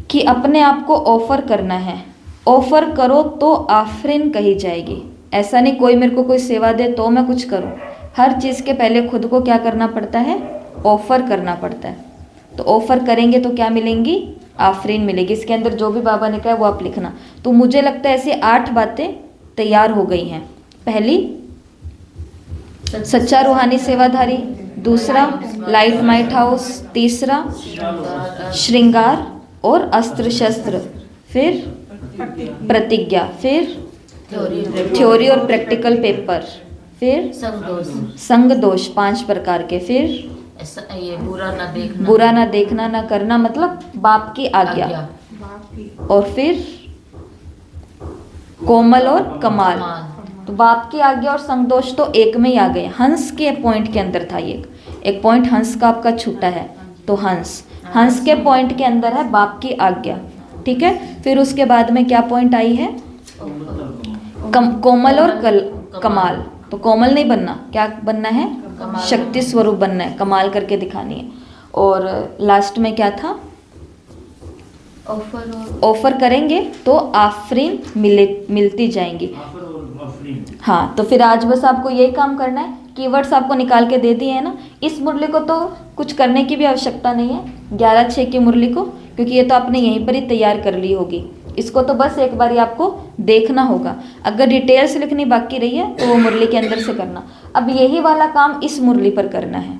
कि अपने आप को ऑफर करना है। ऑफर करो तो आफरीन कही जाएगी। ऐसा नहीं कोई मेरे को कोई सेवा दे तो मैं कुछ करूं। हर चीज़ के पहले खुद को क्या करना पड़ता है? ऑफर करना पड़ता है। तो ऑफर करेंगे तो क्या मिलेंगी? आफरीन मिलेगी। इसके अंदर जो भी बाबा ने कहा वो आप लिखना। तो मुझे लगता है ऐसी 8 बातें तैयार हो गई हैं। पहली, सच्चा रूहानी सेवाधारी। दूसरा, लाइट माइट हाउस। तीसरा, श्रृंगार और अस्त्र शस्त्र। फिर प्रतिज्ञा। फिर थ्योरी और प्रैक्टिकल पेपर। फिर संग दोष 5 प्रकार के। फिर ये बुरा ना देखना ना करना, मतलब बाप की आज्ञा। और फिर कोमल और कमाल। तो बाप की आज्ञा और संगदोष तो एक में ही आ गए। हंस के पॉइंट के अंदर था ये। एक पॉइंट हंस का आपका छूटा है, तो हंस के पॉइंट के अंदर है बाप की आज्ञा। ठीक है। फिर उसके बाद में क्या पॉइंट आई है? कोमल और कमाल। तो कोमल नहीं बनना, क्या बनना है? शक्ति स्वरूप बनना है, कमाल करके दिखानी है। और लास्ट में क्या था? ऑफर करेंगे तो आफरीन मिलती जाएंगी। हाँ, तो फिर आज बस आपको यही काम करना है। कीवर्ड्स आपको निकाल के दे दिए हैं ना। इस मुरली को तो कुछ करने की भी आवश्यकता नहीं है, 11/6 की मुरली को, क्योंकि ये तो आपने यहीं पर ही तैयार कर ली होगी। इसको तो बस एक बार आपको देखना होगा। अगर डिटेल्स लिखनी बाकी रही है तो वो मुरली के अंदर से करना। अब यही वाला काम इस मुरली पर करना है।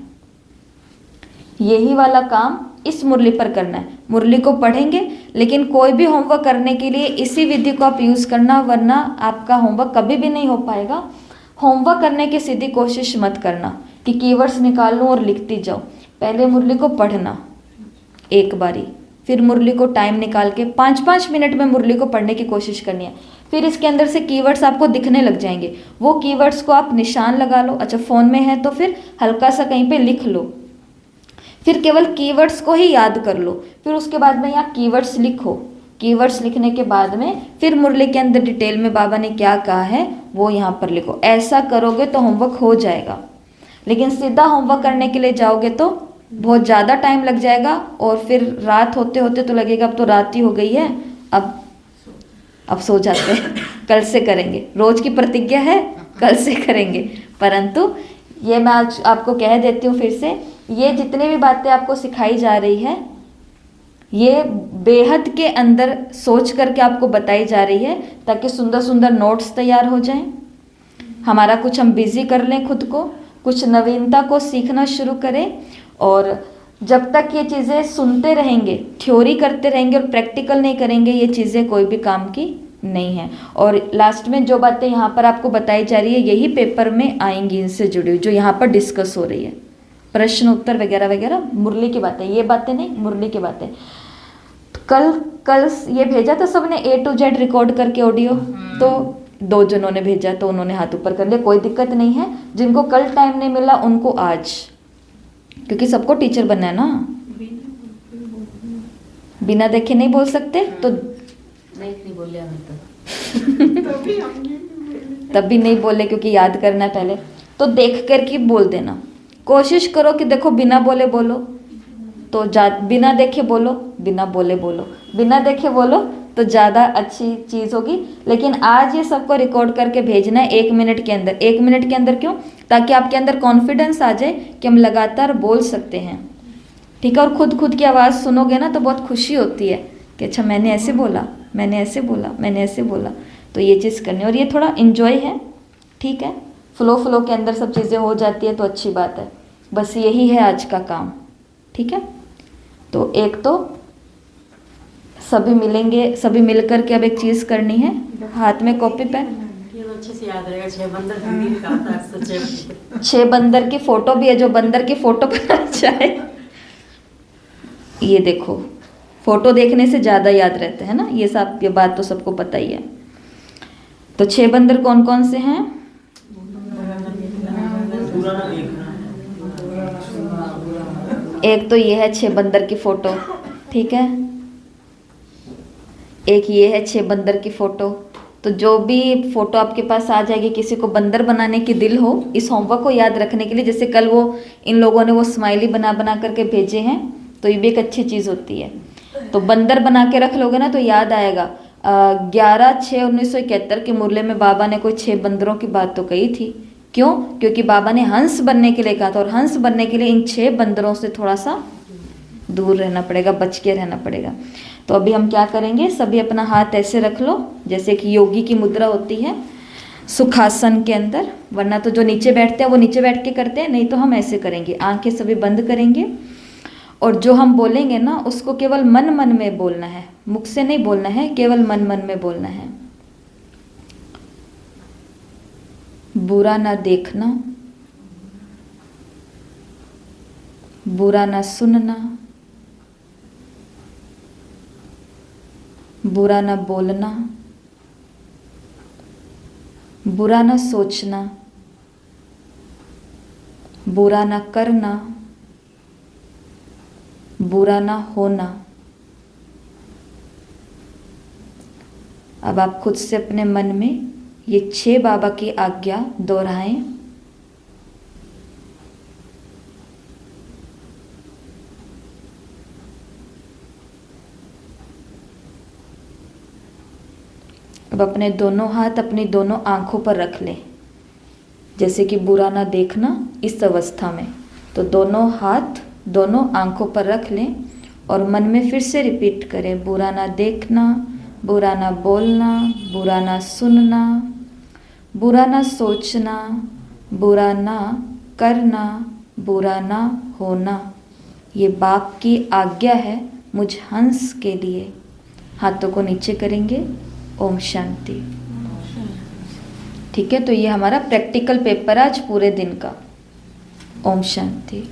यही वाला काम इस मुरली पर करना है। मुरली को पढ़ेंगे, लेकिन कोई भी होमवर्क करने के लिए इसी विधि को आप यूज़ करना, वरना आपका होमवर्क कभी भी नहीं हो पाएगा। होमवर्क करने की सीधी कोशिश मत करना कि कीवर्ड्स निकाल लूँ और लिखती जाओ। पहले मुरली को पढ़ना एक बारी, फिर मुरली को टाइम निकाल के 5-5 मिनट में मुरली को पढ़ने की कोशिश करनी है। फिर इसके अंदर से कीवर्ड्स आपको दिखने लग जाएंगे। वो कीवर्ड्स को आप निशान लगा लो। अच्छा, फ़ोन में है तो फिर हल्का सा कहीं पे लिख लो। फिर केवल कीवर्ड्स को ही याद कर लो। फिर उसके बाद में यहाँ कीवर्ड्स लिखो। कीवर्ड्स लिखने के बाद में फिर मुरली के अंदर डिटेल में बाबा ने क्या कहा है वो यहाँ पर लिखो। ऐसा करोगे तो होमवर्क हो जाएगा। लेकिन सीधा होमवर्क करने के लिए जाओगे तो बहुत ज़्यादा टाइम लग जाएगा, और फिर रात होते होते तो लगेगा अब तो रात ही हो गई है, अब सो जाते हैं, कल से करेंगे। रोज की प्रतिज्ञा है, कल से करेंगे। परंतु ये मैं आज आपको कह देती हूँ फिर से, ये जितनी भी बातें आपको सिखाई जा रही है ये बेहद के अंदर सोच करके आपको बताई जा रही है, ताकि सुंदर सुंदर नोट्स तैयार हो जाएं। हमारा कुछ हम बिजी कर लें खुद को, कुछ नवीनता को सीखना शुरू करें। और जब तक ये चीज़ें सुनते रहेंगे, थ्योरी करते रहेंगे और प्रैक्टिकल नहीं करेंगे, ये चीज़ें कोई भी काम की नहीं है। और लास्ट में जो बातें यहाँ पर आपको बताई जा रही है यही पेपर में आएंगी, इनसे जुड़ी हुई जो यहाँ पर डिस्कस हो रही है, प्रश्न उत्तर वगैरह वगैरह, मुरली की बातें, ये बातें नहीं, मुरली की बातें। कल ये भेजा था सबने A to Z रिकॉर्ड करके ऑडियो, तो 2 जनों ने भेजा तो उन्होंने हाथ ऊपर कर लिया, कोई दिक्कत नहीं है। जिनको कल टाइम नहीं मिला उनको आज, क्योंकि सबको टीचर बनना है ना। बिना देखे नहीं बोल सकते, तो नहीं बोलिया मैं तब भी नहीं बोले, क्योंकि याद करना है पहले। तो देख कर के बोल देना, कोशिश करो कि देखो बिना बोले बोलो तो बिना देखे बोलो, बिना बोले बोलो, बिना देखे बोलो तो ज़्यादा अच्छी चीज़ होगी। लेकिन आज ये सबको रिकॉर्ड करके भेजना है 1 मिनट के अंदर। 1 मिनट के अंदर क्यों? ताकि आपके अंदर कॉन्फिडेंस आ जाए कि हम लगातार बोल सकते हैं। ठीक है। और खुद की आवाज़ सुनोगे ना तो बहुत खुशी होती है कि अच्छा मैंने ऐसे बोला, मैंने ऐसे बोला, मैंने ऐसे बोला। तो ये चीज़ करनी, और ये थोड़ा इन्जॉय है। ठीक है। फ्लो के अंदर सब चीज़ें हो जाती है तो अच्छी बात है। बस यही है आज का काम। ठीक है। तो एक तो सभी मिलेंगे, सभी मिलकर के अब एक चीज़ करनी है, हाथ में कॉपी पेन। अच्छे से याद रहेगा। 6 बंदर हिंदी में कहा था। 6 बंदर की फोटो भी है, जो बंदर की फोटो बनाना चाहे। ये देखो, फोटो देखने से ज़्यादा याद रहता है ना, ये बात तो सबको पता ही है। तो 6 बंदर कौन कौन से हैं? एक तो ये है 6 बंदर की फोटो। ठीक है। एक ये है 6 बंदर की फोटो। तो जो भी फोटो आपके पास आ जाएगी, किसी को बंदर बनाने की दिल हो इस होमवर्क को याद रखने के लिए, जैसे कल वो इन लोगों ने वो स्माइली बना करके भेजे हैं, तो ये भी एक अच्छी चीज़ होती है। तो बंदर बना के रख लोगे ना तो याद आएगा। 11/6/1971 के मुरली में बाबा ने कोई 6 बंदरों की बात तो कही थी, क्यों? क्योंकि बाबा ने हंस बनने के लिए कहा था, और हंस बनने के लिए इन 6 बंदरों से थोड़ा सा दूर रहना पड़ेगा, बच के रहना पड़ेगा। तो अभी हम क्या करेंगे, सभी अपना हाथ ऐसे रख लो जैसे कि योगी की मुद्रा होती है सुखासन के अंदर, वरना तो जो नीचे बैठते हैं वो नीचे बैठ के करते हैं, नहीं तो हम ऐसे करेंगे। आंखें सभी बंद करेंगे और जो हम बोलेंगे ना उसको केवल मन मन में बोलना है, मुख से नहीं बोलना है, केवल मन मन में बोलना है। बुरा ना देखना, बुरा ना सुनना, बुरा ना बोलना, बुरा ना सोचना, बुरा ना करना, बुरा ना होना। अब आप खुद से अपने मन में ये 6 बाबा की आज्ञा दोहराएं। अब अपने दोनों हाथ अपनी दोनों आंखों पर रख लें, जैसे कि बुरा ना देखना इस अवस्था में। तो दोनों हाथ दोनों आंखों पर रख लें और मन में फिर से रिपीट करें, बुरा ना देखना, बुरा ना बोलना, बुरा ना सुनना, बुरा ना सोचना, बुरा ना करना, बुरा ना होना। ये बाप की आज्ञा है मुझ हंस के लिए। हाथों को नीचे करेंगे। ओम शांति। ठीक है, तो ये हमारा प्रैक्टिकल पेपर आज पूरे दिन का। ओम शांति।